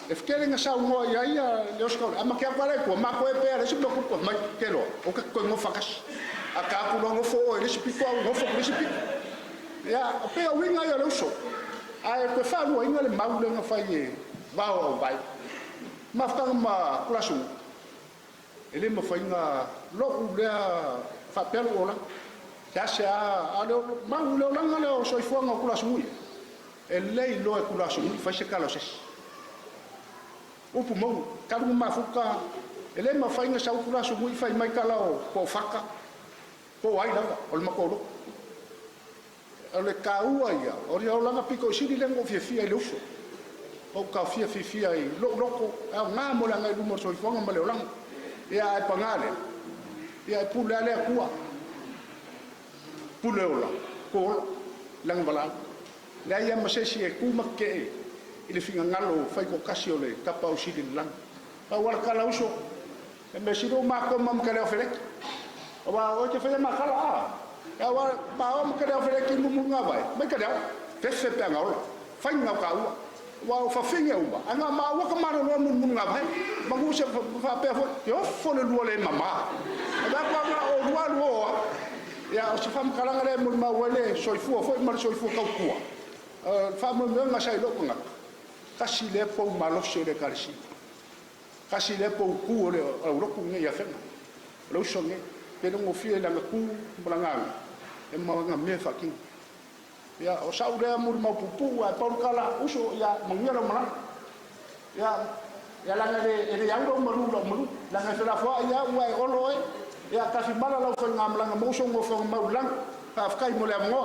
e fkele nga sa ngo ya le sko ama ke pare ko ma ko e pe ale siblo ko mai kelo o ka ko ngo fakas aka ku ngo fo ile sipi ko ngo fo ile sipi ya pe o winga ya lo so ai ko fa lo inga le ma u le nga fa ye va o vai ma fa ma klasu ele ma fa inga lo u le fa pelo ola ya se a le mau le langa le so ifuanga kula sui e lei lo e kula sui fa se kala se upu mau kalu ma fuka ele ma fa inga sa kula sui fa mai kala o ko faka ko ai langa o le makolo o le kaua ia o le langa piko sili lengo fia le uso o ka fia i loko a nga mo la ngai lumo so ifuanga ma le langa ia e pangale ia e pula le kua puleola ko lang bala la ia masesi e kuma ke ile finga ngalo fai ko kasio le tapa o sidi lang pa wal kala uso e me sido ma ko mam kale ofere o ba o te fai ma kala a ya wa ba o kale ofere ki mu nga vai me kale te se pe ngalo fai nga ka wa fa finga uba anga ma wa ka maro lo mu nga vai ma ku se fa pe fo yo fo le lo le mama ba pa o wa lo ya o se fam kalanga le mo ma wele soifu fo ma soifu ka ku fa mo nga sai lo nga kasi le po malo se le kalsi kasi le po ku le o ro ku nge ya fe lo so nge pe no fi la ku blanga e ma nga me fa ki ya o sa ure mo ma pupu wa por kala uso ya mo ngero ma ya la le ya ro mo la nga fe la fo ya wa o lo ya kasi mala la fo ngam la mo so mo fo ma ulang pa fa mo le mo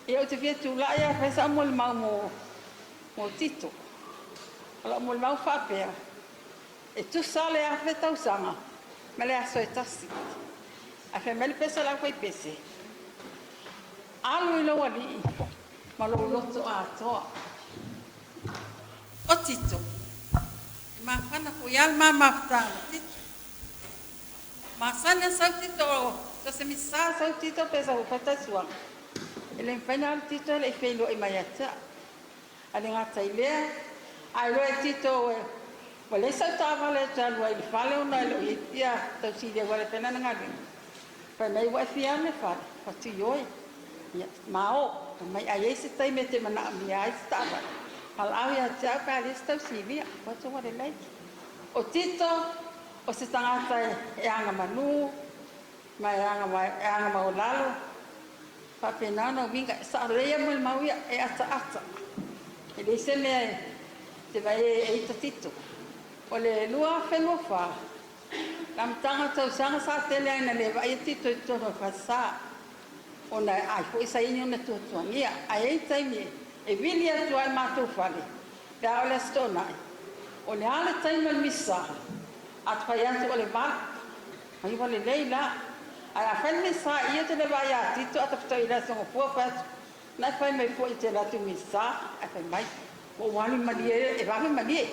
Eu te via tu lá ia faz amol mau mo tito. Ala mol mau fa pe. E tu sale a feta usanga. Me le aso etasi. A fe mel pesa la foi pese. Alu ilo wali. Ma lo loto a to. O tito. Ma fana ko yal ma mafta tito. Ma sana sa tito. So se mi sa tito pesa o feta suanga. Ele final tito le felo e maiata ale ngata ile ai lo tito wale sa tava le tal wa il fale una lo ia to si de wale pena ngadi pa mai wa fia me fa ti yoi mao mai ai se tai mete mana mi ai stava al avia ja pa lista si via wa to wale lai o tito o se tangata e anga manu mai anga mau lalo pena no vinga sa reia mo mau ia e ata ele se me te vai e tito ole lua felo fa lam tanga tau sanga sa tele na le vai tito to fa sa ona ai foi sa inyo na to ia ai taimi e vilia to al mato fale da ole stona ole ala taimi missa at faianto ole va ai vale leila a fan me sa ia te le vai a tito ata fto ila so po pa na fai me fo te la tu mi sa a fai mai o wani mali e va me mali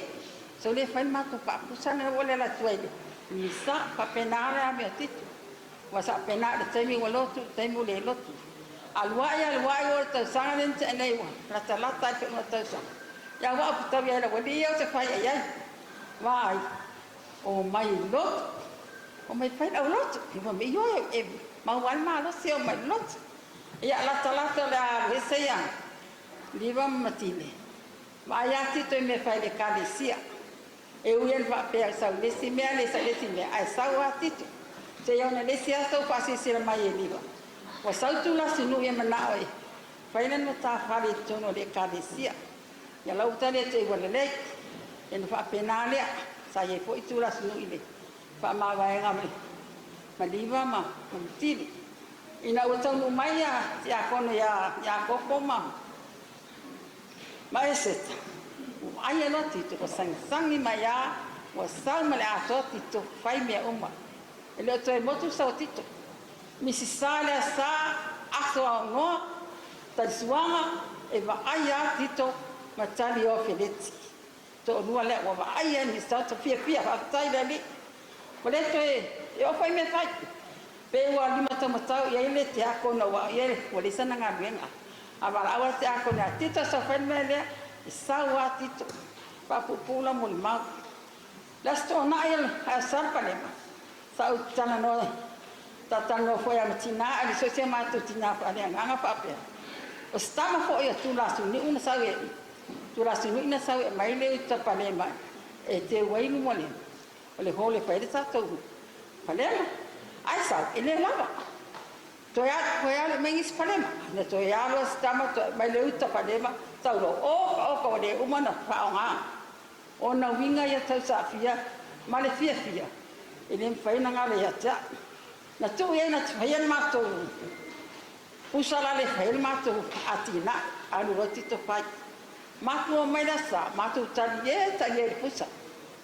so le fai ma to pa kusana wala la tu ile mi sa pa penara me tito wa sa penara te mi walo tu te mo le lo tu alwai o te sa nen te nei wa la ta pe no te sa ya wa pa ta ya wali o te fai ai vai o mai lo o mai fai au lot e va me yo e ma wal ma lo se o mai lot ya la la se ya li va matine ma ya ti to me fai le calesia e u el va pe sa le si me ale sa le si me ai sa wa ti se yo ne le si sto fa si se mai e li va o sa tu la si nu ye mana oi fai ne no ta fa le to no le calesia ya la utale te wala le e no fa penale sa ye fo tu la si nu ile pa ma vai ngame maliva ma mtili ina utang umaya ya kono ya kokoma maeseta ai no tito ko sang ni maya wa sal male ato tito fai me uma ele to motu sa tito mi si sale sa aso no ta suanga e va aya tito matali o feleti to lua le wa ai ni sa to fia fa tai le li ko le to e o fai me fai pe wa li mata mata ya ile te ako na wa ye ko le sana nga benga abala wa te ako na tito sa fen me le sa wa tito pa pupula mul ma la sto na il ha sar pa le ma sa utana no tatano foi a tina ali so se ma tu tina pa le nga pa pe o sta ma fo ya tu la su ni una sa ye tu la su ni na sa mai le ta pa le ma e te wai ni mo le le hole pa le sa to pa le ai sa ele lava to ya le mengis pa le ma ne to ya lo sta ma to mai le ta pa le ma sa lo o ko de umana pa nga ona winga ya ta sa fia ma le fia ele fa ina nga le ya ta na tu ye na fa ma to usala le fa ma to atina alu roti to fa ma tu mai da sa ma tu ta ye pusa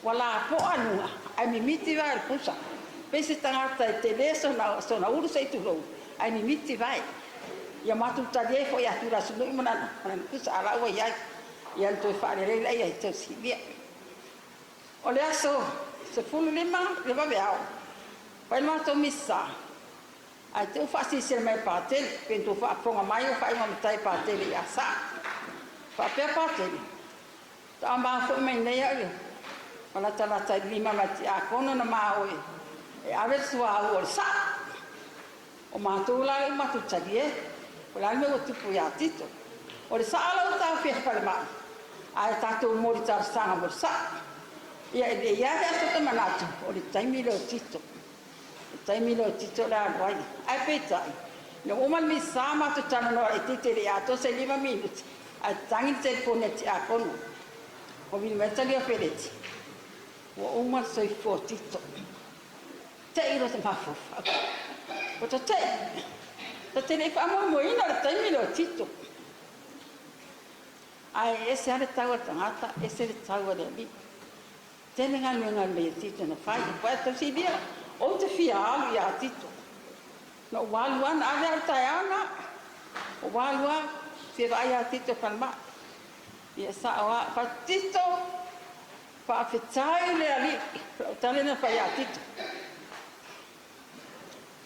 wala po anu ai mi miti va pusa pese tanga ta teleso na so na uru sei tu lo ai mi miti vai ya ma tu ta ye fo ya tu la su no mana pusa ala wa ya to fa le ya to si via ole aso se fulu lima le va beao pai ma to missa ai te fa si se mai patel pento fa fonga mai fa ma tai patel ya sa fa pe patel ta ma fo mai nei ya ona tala tai lima ma ti a kono na ma oi e ave sua o sa o ma to la ma tu tsagie o la me o tu ya tito o sa ala ta fi pa ma ai ta to mo ta sa mo sa ya to manatu o le taimi lo tito la vai ai peta no uma mi sama to tana no e tite le ato se lima minuti a tangi telefone ti a kono o mi metta li a peleti o uma sei fotito te iro te mafo o te ne fa mo ina le taimi lo tito ai ese ale tawa tangata ese le tawa le li tene nga me tito na fai pa to si dia o te fia alu ya tito no waluan ada tayana o walua se vai ya tito palma ya sa wa patito pa fetai le ali tale na fa ya tito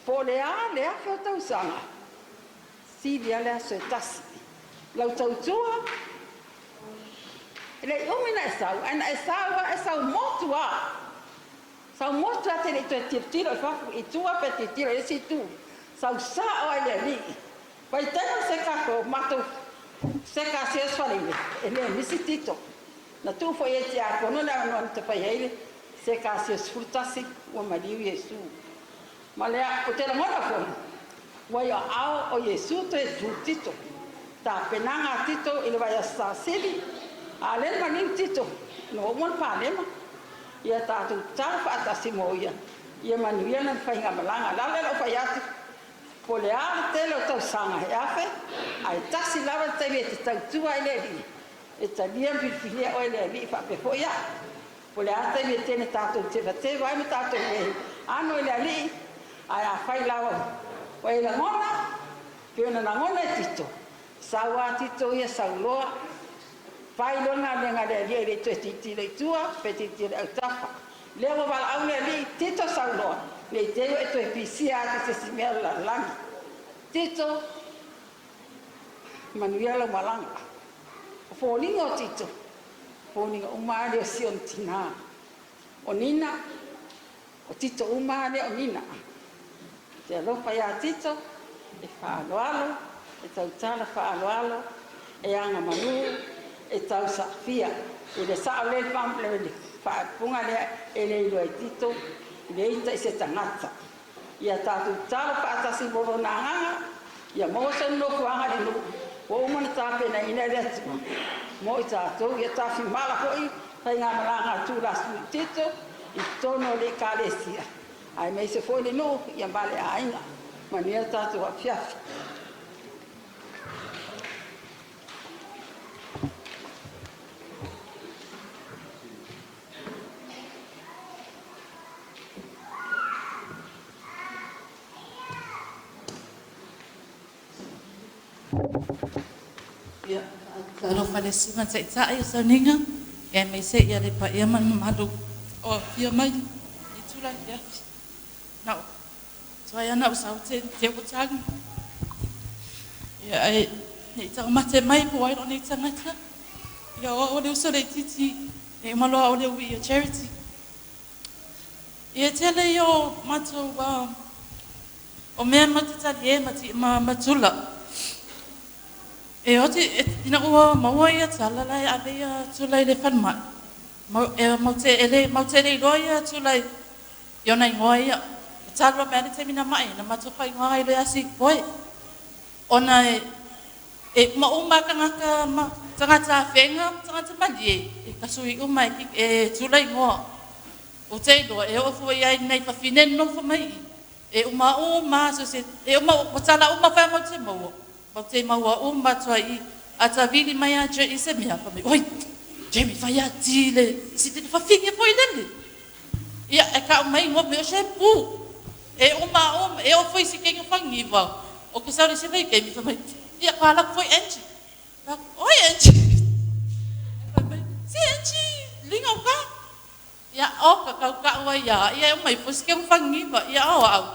po le a fota usanga si dia le so tas la utua le umina esa motua sa motua te le tiro fa i tua pe tiro e si tu sa o le li vai tena se ka ko mato se ka se sfalile e le misitito na tu foi e tia ko no la no te fa ele se ka se sfruttasi o maliu Yesu malea o te la mona ko vai ao o Yesu te tito ta penanga tito ele vai sa seli ale manin tito no mon palema ia ta tu tafa ta simoia ia manuia na fainga malanga la le fa yati polea te lo to sanga ya fe ai tasi lava te vete ta tu ai le di e ta dia filia o le li fa pe foia polea te vete ne ta tu te vete vai me ta tu le ano le li ai a fai lava o e la mona que na ngona tito sawa tito ia sauloa pai lona lenga le le titi le tua petiti le tafa le wa val au le tito saulo le te e to episia que se simela la lang tito manuela malanga foningo tito foningo umare siontina onina o tito umare onina te lo fa ya tito e fa alo e tautala fa alo e anga manu e tau sa fia e le sa le pample le fa punga le ele lo tito le ita se tangata ia tatu tala pa ta si bolo na ia mo se no kuanga le no o mo ta pe na ina le mo ita to ia ta fi mala ko i fa nga malanga tu la tito i tono le kalesia ai me se foi no ia vale ainga mania tatu a fia Ya, kalau pada siman saya saya ninga E me se ia le pa ia man malu. O ia mai. I tula ia. Nau. So ia nau sau te utang. Ia ai ni tanga mate mai po ai ni tanga ta. Ia o le uso le titi. E malo o le wi charity. Ia tele yo matu o mea matitari e matula. E oti ina ua maua ia tala lai ale ia tulai le whanma. Maute le roia tulai iona ingoa ia. Tala mea te mina mai na matuka ingoa i le asi koe. Ona e mauma kangaka tangata whenga, tangata mali e kasui uma e tulai ingoa. O te iloa e ofu ia nei whawhine no whamai. E uma so se e uma tala uma whai mau te maua. Mau te maua uma toa i ata vili mai a je i se mea whamai. Oi, Jamie whai a tile, si te whawhinge po i lele. Ia e ka umai ngop me o se pu. E uma e ofu i si kenga whangi wau. O ke sauri se vai kei mi whamai. Ia ka alak foi Angie. Oi Angie. Si Angie, linga o ka. Ia o ka ua ia, ia umai fusi ke whangi wa, ia o au.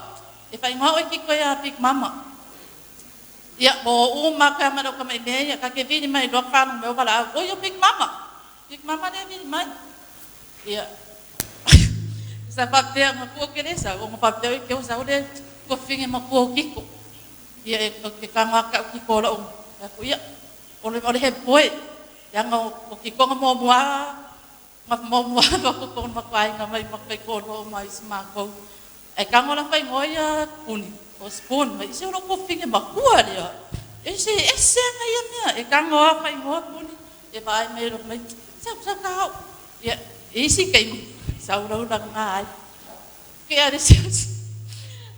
E whai ngā oi ki koe a Big Mama. Ia o uma ka mano ka mai mea, ia ka ke vini mai loa whanong meo wala au. Oi o Big Mama. Big Mama ne vini mai. Ia. Sa whapea ngā kua kere sa, o ngā whapea i keo sa ule kua whinge ma kua kiko. Ia e ka ngā ka kiko la o. Ia, ole he poe. Ia ngā o kiko ngā mua mua. Mau ko ko makai nga mai makai ko ro mai smako e kangola fai ngoia puni o spoon mai se ro ko finge makua dia e se nga ia mea e kangola fai ngoa puni e vai mai ro mai sa ka ia e si kai sa ro da ngai ke are se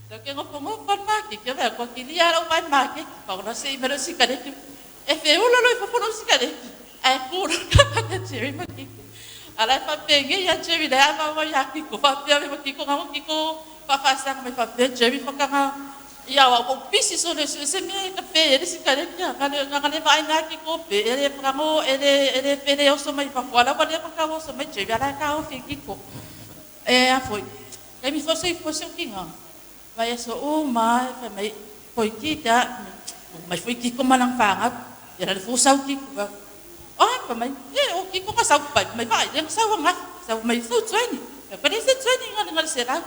do ke ngo pongo kon maki ke va ko ki dia ro mai maki ko no se mero si kare e fe ulo lo fa no si kare e puro ka ka cherry maki ala fa penge ya chevi da ma wa ya ki ko fa pe ma ki ko ngam ki ko fa sa me fa pe chevi fa ka ya wa ko pisi so le se me ka pe ere si ka le ya ka le va na ki ko pe ere fa mo ere pe le so mai fa wala ba le fa ka so mai chevi ala ka o fi ki ko e a foi e mi fo se ki nga va ya so o ma fa mai foi ki ta mai foi ki ko malang fa nga ya le fo sa ki ko pa mai o ki ko ka sa pa mai ba yang sa nga sa mai so training pa ni se training nga se ra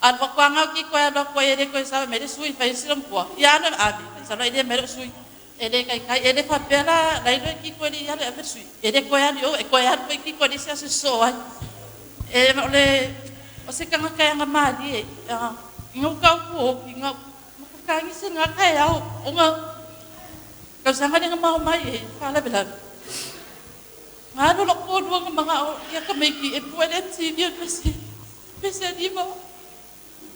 al pa kwa nga ki ko ya do ko ere ko sa me sui pa silam ko ya na abi sa la ide me sui ere kai ere fa pela la ide ki ko ni ya le sui ere ko ya yo ko ya ko ki ko ni se so ai e le o se ka nga nga ma di ngo ka ko nga ka ngi se nga ka ya o nga ka sa nga nga ma mai fa la bela ngano lo ko do mga ya ka mai ki e puede TV kasi di mo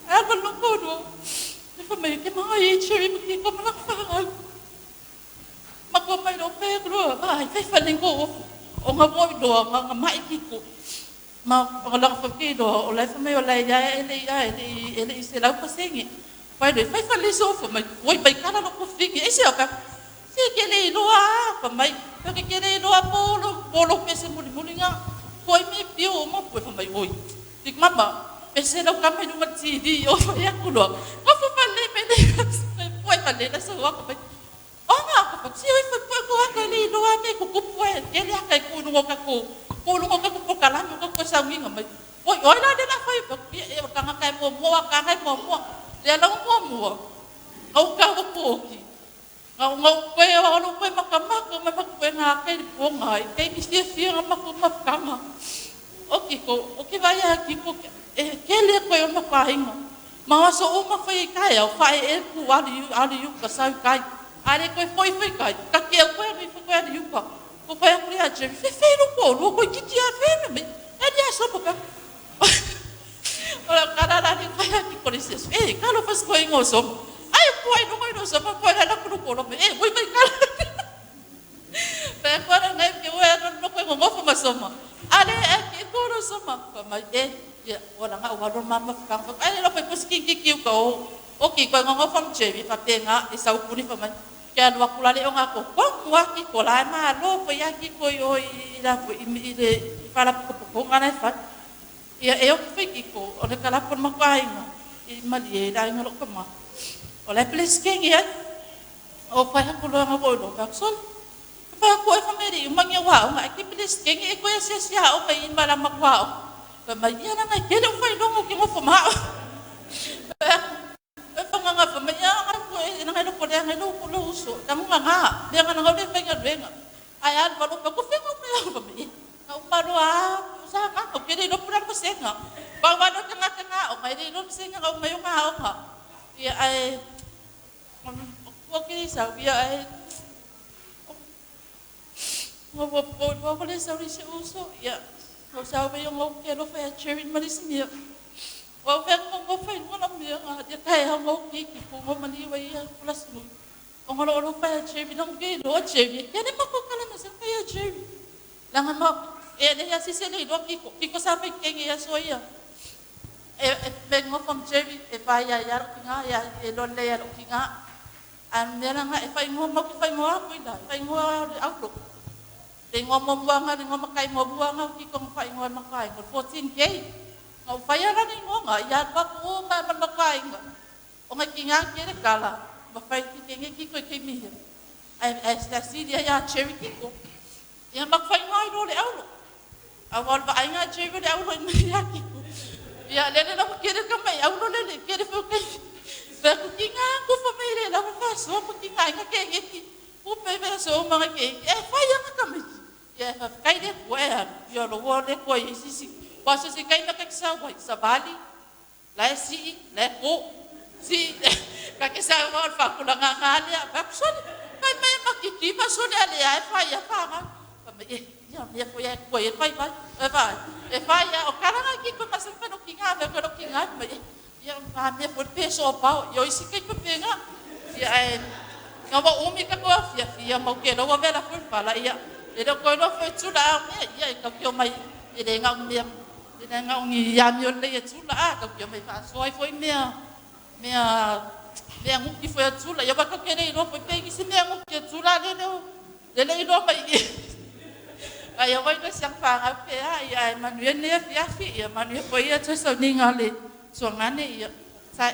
ano lo ko do e fa mai ke mga e cherry mo ki ko mga fa mako mai do pe gro ai fa fa lingo o nga mo do nga mai ki ko ma lang fa ki do o la fa mai o la ya ele se la pa sengi fa do fa le so fa mai oi pai kana lo ko fiki e se o ka se ke le loa fa mai ke le loa polo pese muli nga koi me pio mo po fa mai oi Big Mama pese lo ka me no TV o ya ku lo ko fa le me le po fa le na so ko pa o nga ko pa si oi fa ko ka le loa me ko ku po ke le ka ku no ka ku po kala no ko sa mi nga mai oi la de la fa e ka nga kai mo le la mo au ka po ki ngau koe alo koe makamaka me makoe ngā kei ponga kei misia ngamaku mafkama o ke vai a kiko ke le koe o makainga maa so o mawhai kai au whae e ku ali yu ka sau kai are koe foi kai ka ke koe ali koe ali yu ka ko koe a kurea jemi whewhai ruko lo koe kiti a wheme me e ria sopo ka ora karara ni kai a kiko ni sesu kalo pas koe ngō sopo ai koe no sama koe la ku ko lo me oi mai kala pe para nei ke o no koe ngofo masoma ale e ko no sama pa mai ya ora nga o ro mama ka ai lo pe puski ki ko o ki ko ngofo chevi pa tenga e sa upuni pa mai Kia lua kulale o ngako kongu aki ko lai malo po yaki ko yo I la po I le fala po ngana fa ia e o fiki ko o le kala pon makainga I mali e dai ngalo kama o le please king ia o fa ko lo ngako lo ka sol fa ko e fameri umangya wa o ngaki please king e ko sia o kai mala makwa o ka mai ana ngai ke lo fa lo ki mo fo ma nga fa me ya ko e nga lo ko le nga lo ko lo so ta mo nga le nga nga le fa nga le nga ai al ba lo pa ko fe ko me fa me nga pa lo a sa ka ko ke le lo pura ko se nga ba ba lo nga o mai le lo se nga o mai nga o nga ya ai ko ke sa ya ai mo le sa ri se uso ya o sa be yo mo ke lo fa cherry malismia o fe ngo fa ngona me nga dia kai ha ngo ki ko ngo mani wa ia plus mo o ngo lo fa cherry no ke lo cherry ya ne mako kala na sa fa cherry la nga mo e de ya si se le do ki ko sa fa ke ya so ya e vengo from cherry e fa ya kinga ya e lo le ya kinga an me nga e fa ngo mo ki fa ngo ko ida fa ngo outlook de ngo mo buanga de ngo makai mo buanga ki ko fa ngo makai ko 14k o faya ra ni nga ya ba ko ma makai nga o nga kinga kere kala ba fai ki kenge ki ko ke mi ai sta si dia ya cherry ki ko ya ba fai nga ro le aulo awal ba ai nga cherry le aulo ni ya ki ko ya le na ko kere ka mai aulo le kere fo ke ba ko kinga ko fa mai le la fa so ko kinga nga kenge ki ko pe be so ma ke e faya nga ka mi ya kai de ko ya lo wo le ko yi si Pasa si kay nakaksawa sa bali, lai si, lai ko, si, kakisawal pa ko lang ngali, bakson, may makikima so na liya, faya pa nga, ya po ya ko ya faya, o kala nga kiko masal pa no kinga, ya kami po peso pa, yo isi kay ko pinga, ya ngawa umi ka ko, ya mau kelo wa bela po pala, ya ko no fo tsula, ya kakyo may nga umiyam. Dia ngau ngi yam yo le tsula ka yo mai fa soi foi mea ngu ki foi tsula ya ba ka kene no foi pe ki se mea ngu ki tsula le le no mai ai ya vai no siang fa nga pe ai manuel ne fi ya manuel foi ya tso ni ngale so ngane ya sai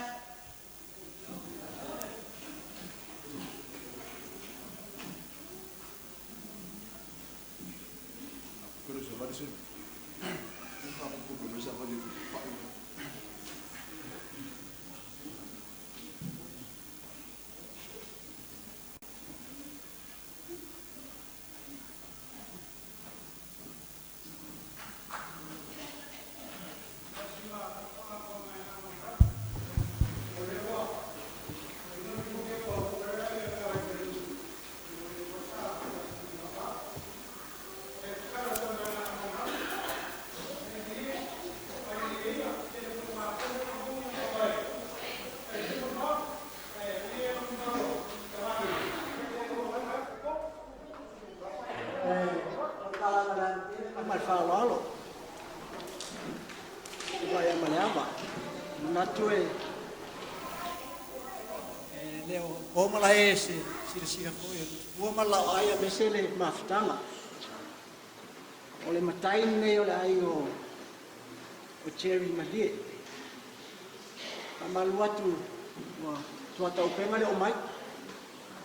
Sira foi o mala ai a mesele maftanga ole matai nei ole ai o cherry mali amalu atu wa tua tau penga le o mai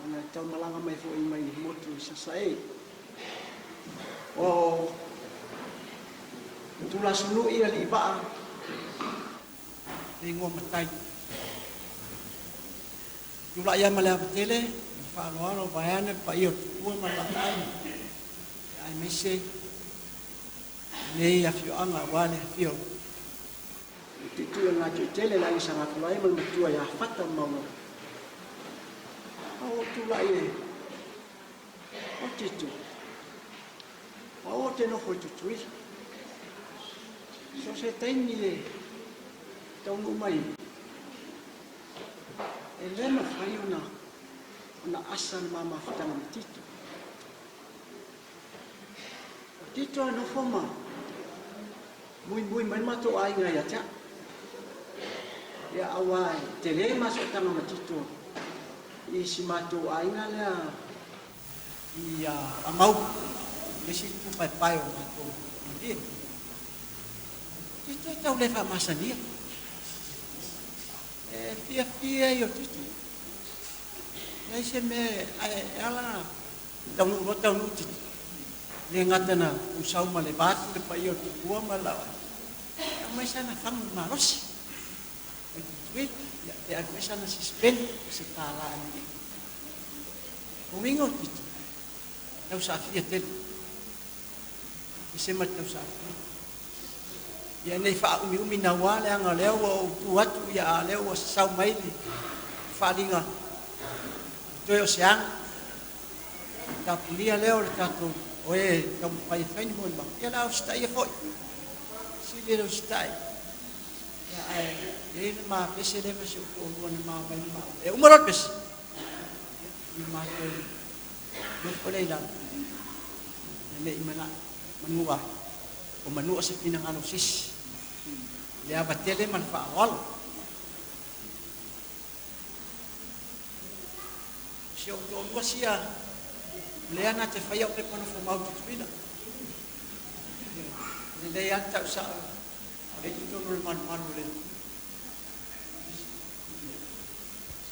ona tau malanga mai foi mai motu sasai o tula sunu ia li ba lingo matai tula ya mala tele Fa'aloalo bayane pa iyo tuwa malakai ai mese nei afio anga wale afio titu nga tele la isa nga tulai mal mutua ya fata mau au tulai o titu o te no foi tutui so se teni le tau mai elena fai una asan mama fitanga tito. Tito no foma. Muy mai mato ai nga ya cha. Ya awai tele masuk tanga tito. i si matuaina lea i amau le si tupai o matu i tito tau le whamasania fia i o tito nei se me ala tau nu tito le ngatana usau ma le batu le pai o tukua ma lawa mai sana whamu marosi te a mesa na sispen se tala ani o wingo tito tau sa fia tel se mat tau sa ya nei fa umi na wale anga leo o tu atu ya leo o sau mai li fa dinga to yo siang ta pulia leo le tato oe kam pai fai mo ma ya la sta ia foi si le sta ya ai ma pese le ma su ko no ma ma e umaro pes ma ko no pole la ne imana manua o manua se pinang ano sis le abatele man fa wal si o to mo sia le ana te fai o pe kono fo mau tu pina le anta sa le tu no man le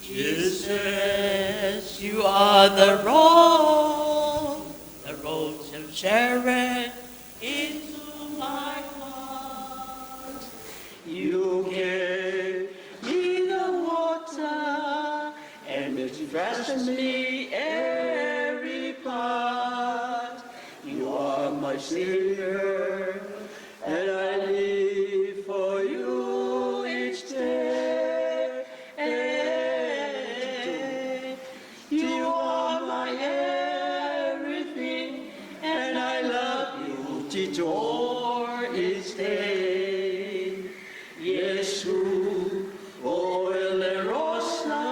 Jesus, you are the road to Sharon into my heart. You gave me the water and it refreshes me every part. You are my Savior, and I live for you each day. You are my everything, and I love you till each day. Yesu, oh le rosa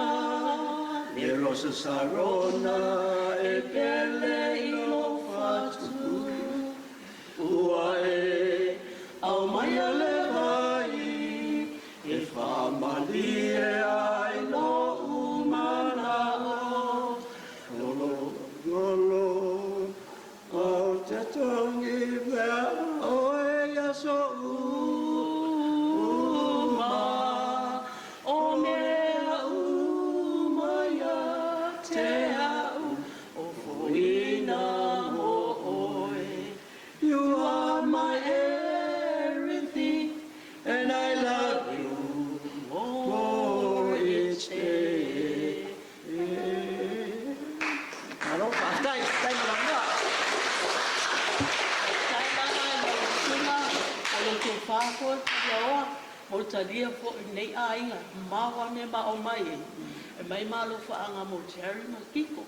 sarona e belle ilo fatu. Uae au mai ale vai e fa malie ai no umana lolo o te tongi vea oe ya so uma o mea umaya te au o fuina mo oe. You are my everything, and I love you more each day. Hello, tay malanga. Tay malanga, suna, alo te whako, te mo talia fo nei ainga, mawa me ma o mai e. E mai malo whaanga mo Terry ma Kiko.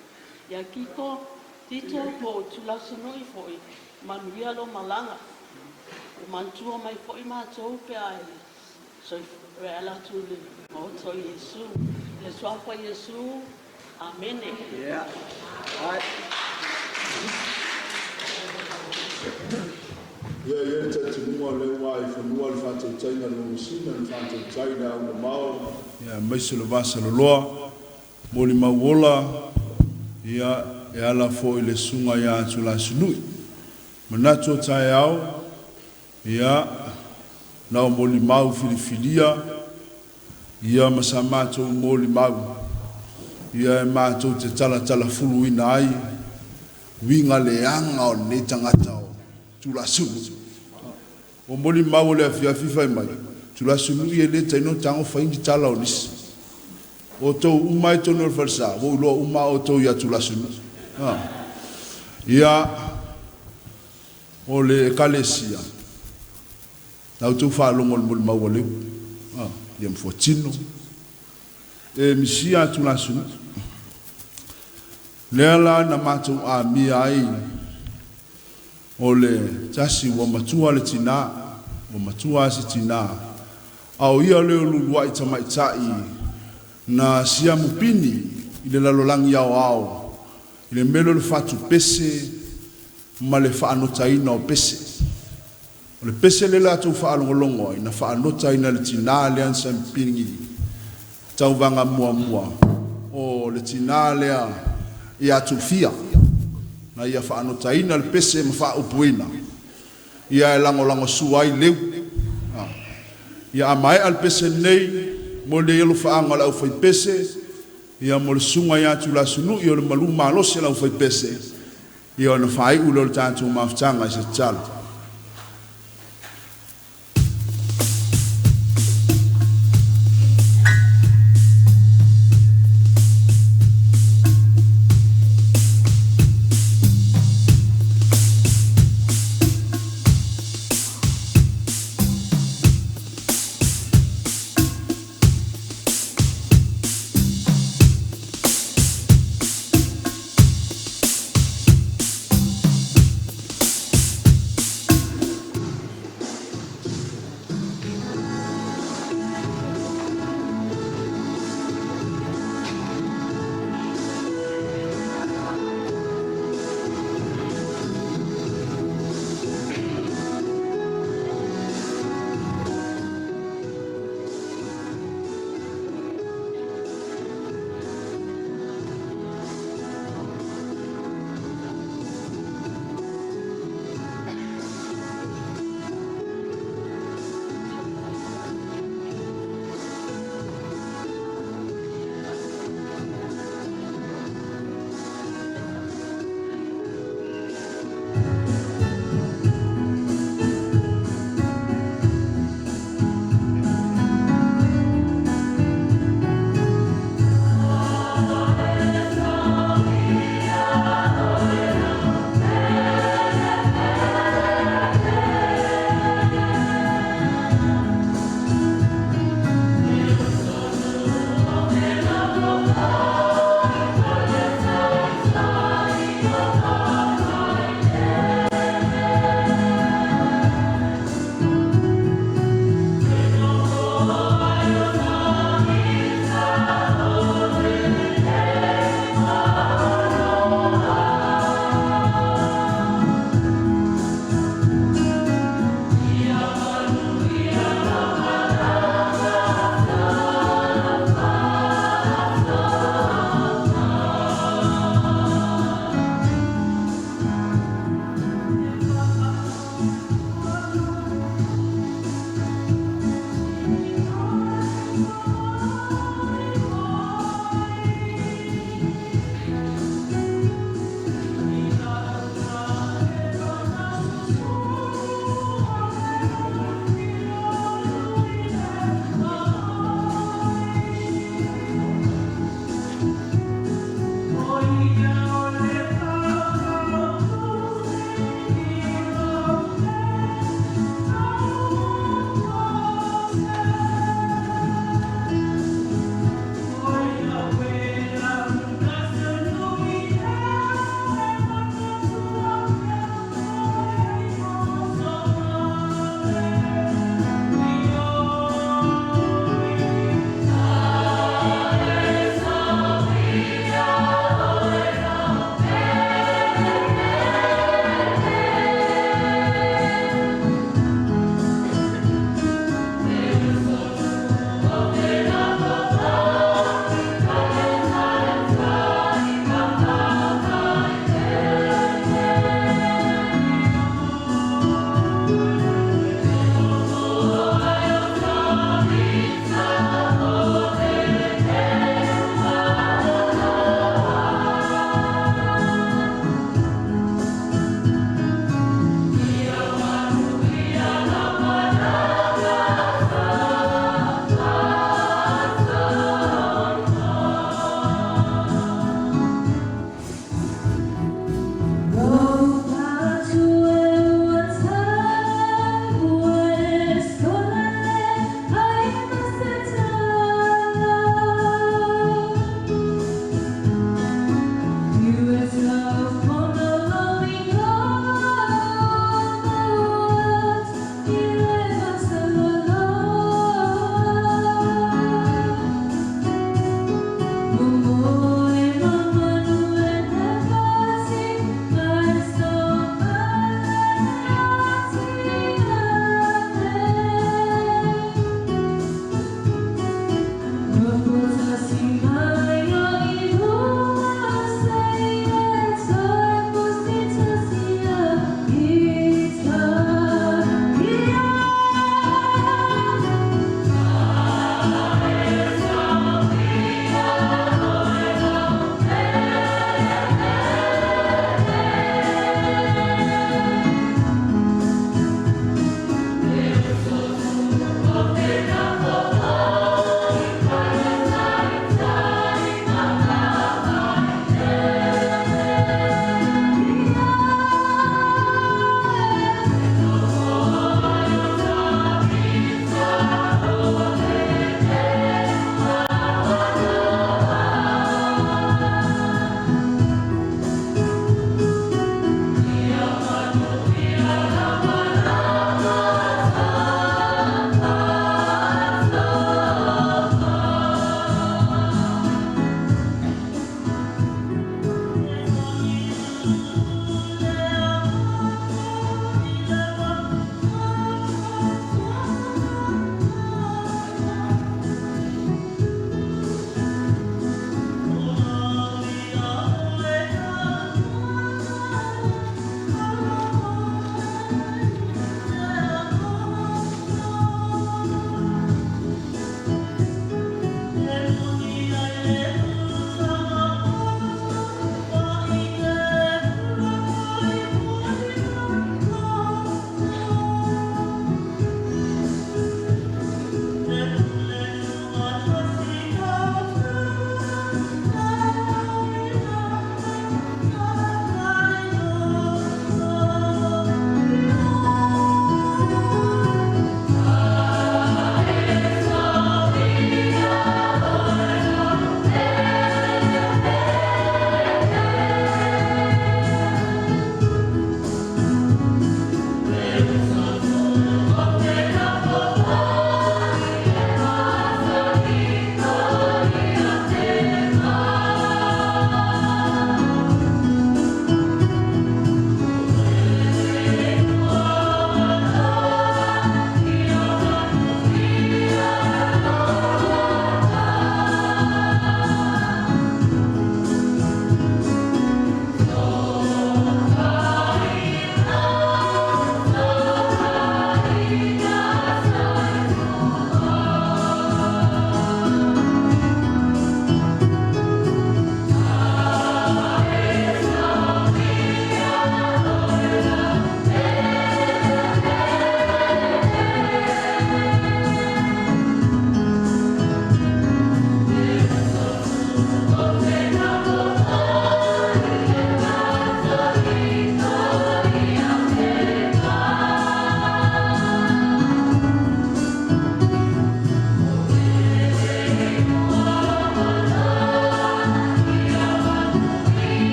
Ia Kiko, tito po tulasanoi fo i. Manuia lo malanga. O mantua mai fo i mātou pe ai. So re ala tu le moto Yesu. Le suafa Yesu. Amen. Yeah. Right. Ia te tunua le wai whanua le whātou taina lo usina le whātou taina o na mao. Ia maise le vasa le loa. Moli mauola. Ia e ala fo i le sunga ia atu la sunui. Manato tae au. Ia nao moli mau filifilia. Ia masa mātou moli mau. Ia e mātou te tala fulu ina ai. Winga le anga o ne tangata o tula sunu. O moli mau le afia fifa mai. Tula sunu i e le taino tango whaingi tala o nisi. O tau umai tono le farsa. O loa uma o tau ia tula sunu. Ia o le ekalesia. Tau tu whalongo le moli mau o leu. Ia mfuatino. E misia tula sunu. Leala na mātou a mia ai o le tasi wa matua le tina, wa matua si tina. Au ia leo lulua i tamaitai na sia mupini i le lalolangi au. I le melo le fatu pese ma le whaanotaina o pese. O le pese le la tau whaalongolongo i na whaanotaina le tina le ansa mpingi. Tau vanga mua mua. o le tina lea ia tufia na ia whaanotaina le pese ma whaaupuina ia e lango suai leu ia amae al pese nei mo le ilu whaanga lau whai pese ia mo le sunga ia tu la sunu ia le malu malose lau whai pese ia na whai ulo le tātou maftanga i se tala.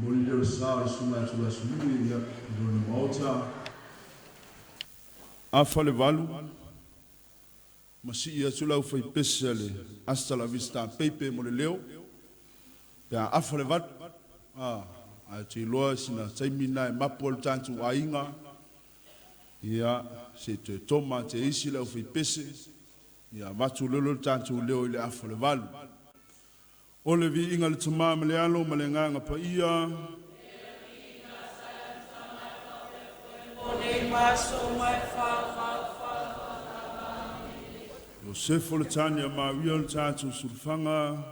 moli le sa suna tula sunu ya no mauta afa le valu masi ia tula fai pesale hasta la vista pepe mo le leo ya afa le vat a te loa sina taimina e mapol tantu ainga ia se te toma te isi le fai pese ia vatu lolo tantu leo ile afa le valu o le vi inga le tama me le alo ma le nganga pa ia Josefo le tania ma wia le tatu sulfanga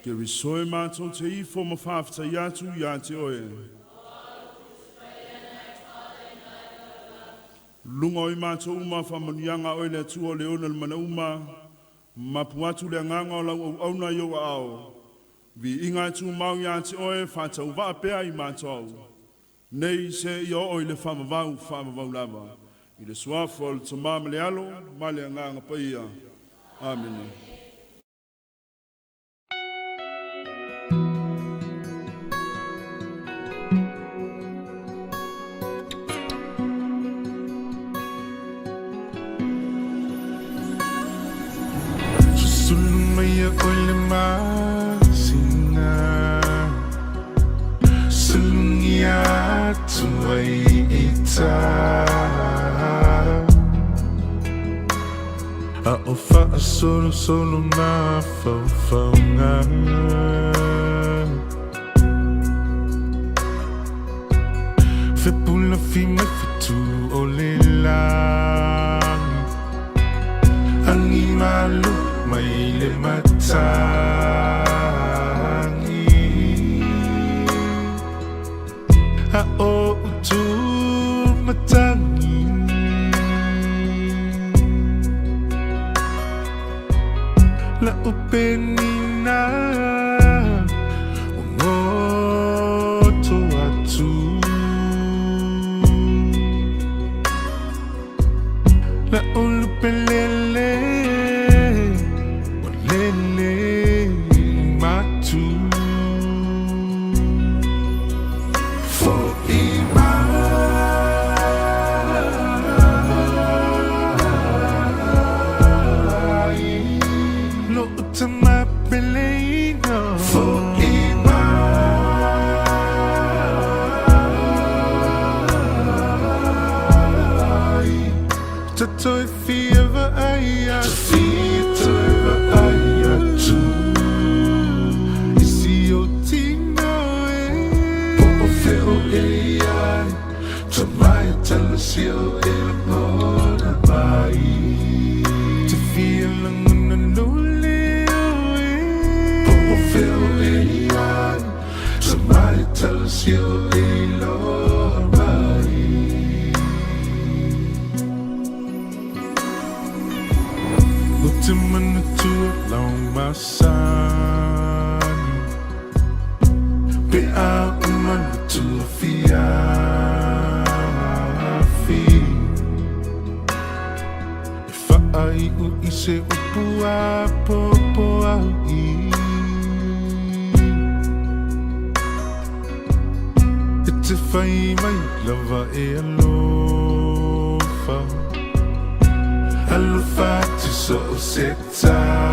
ke risoe mātou te ifo ma whawhita iatu ia te oe lunga oi mātou uma whamanianga oe le tua le ona le mana uma mapuatu le nganga o lau au na yo ao vi inga tu mau ia te oe whatau wa pea i mātou nei se i o le whamavau lava i le suafo le tamama le alo ma le nganga pa ia amen Sulumaya olema sina Sulungia tuai ita A ofa solo na fauna Fe pula fi me fitu olela Angi malu mai le matangi a o tu matangi la upenina o ngoto atu la ulupelele Alofa to so sector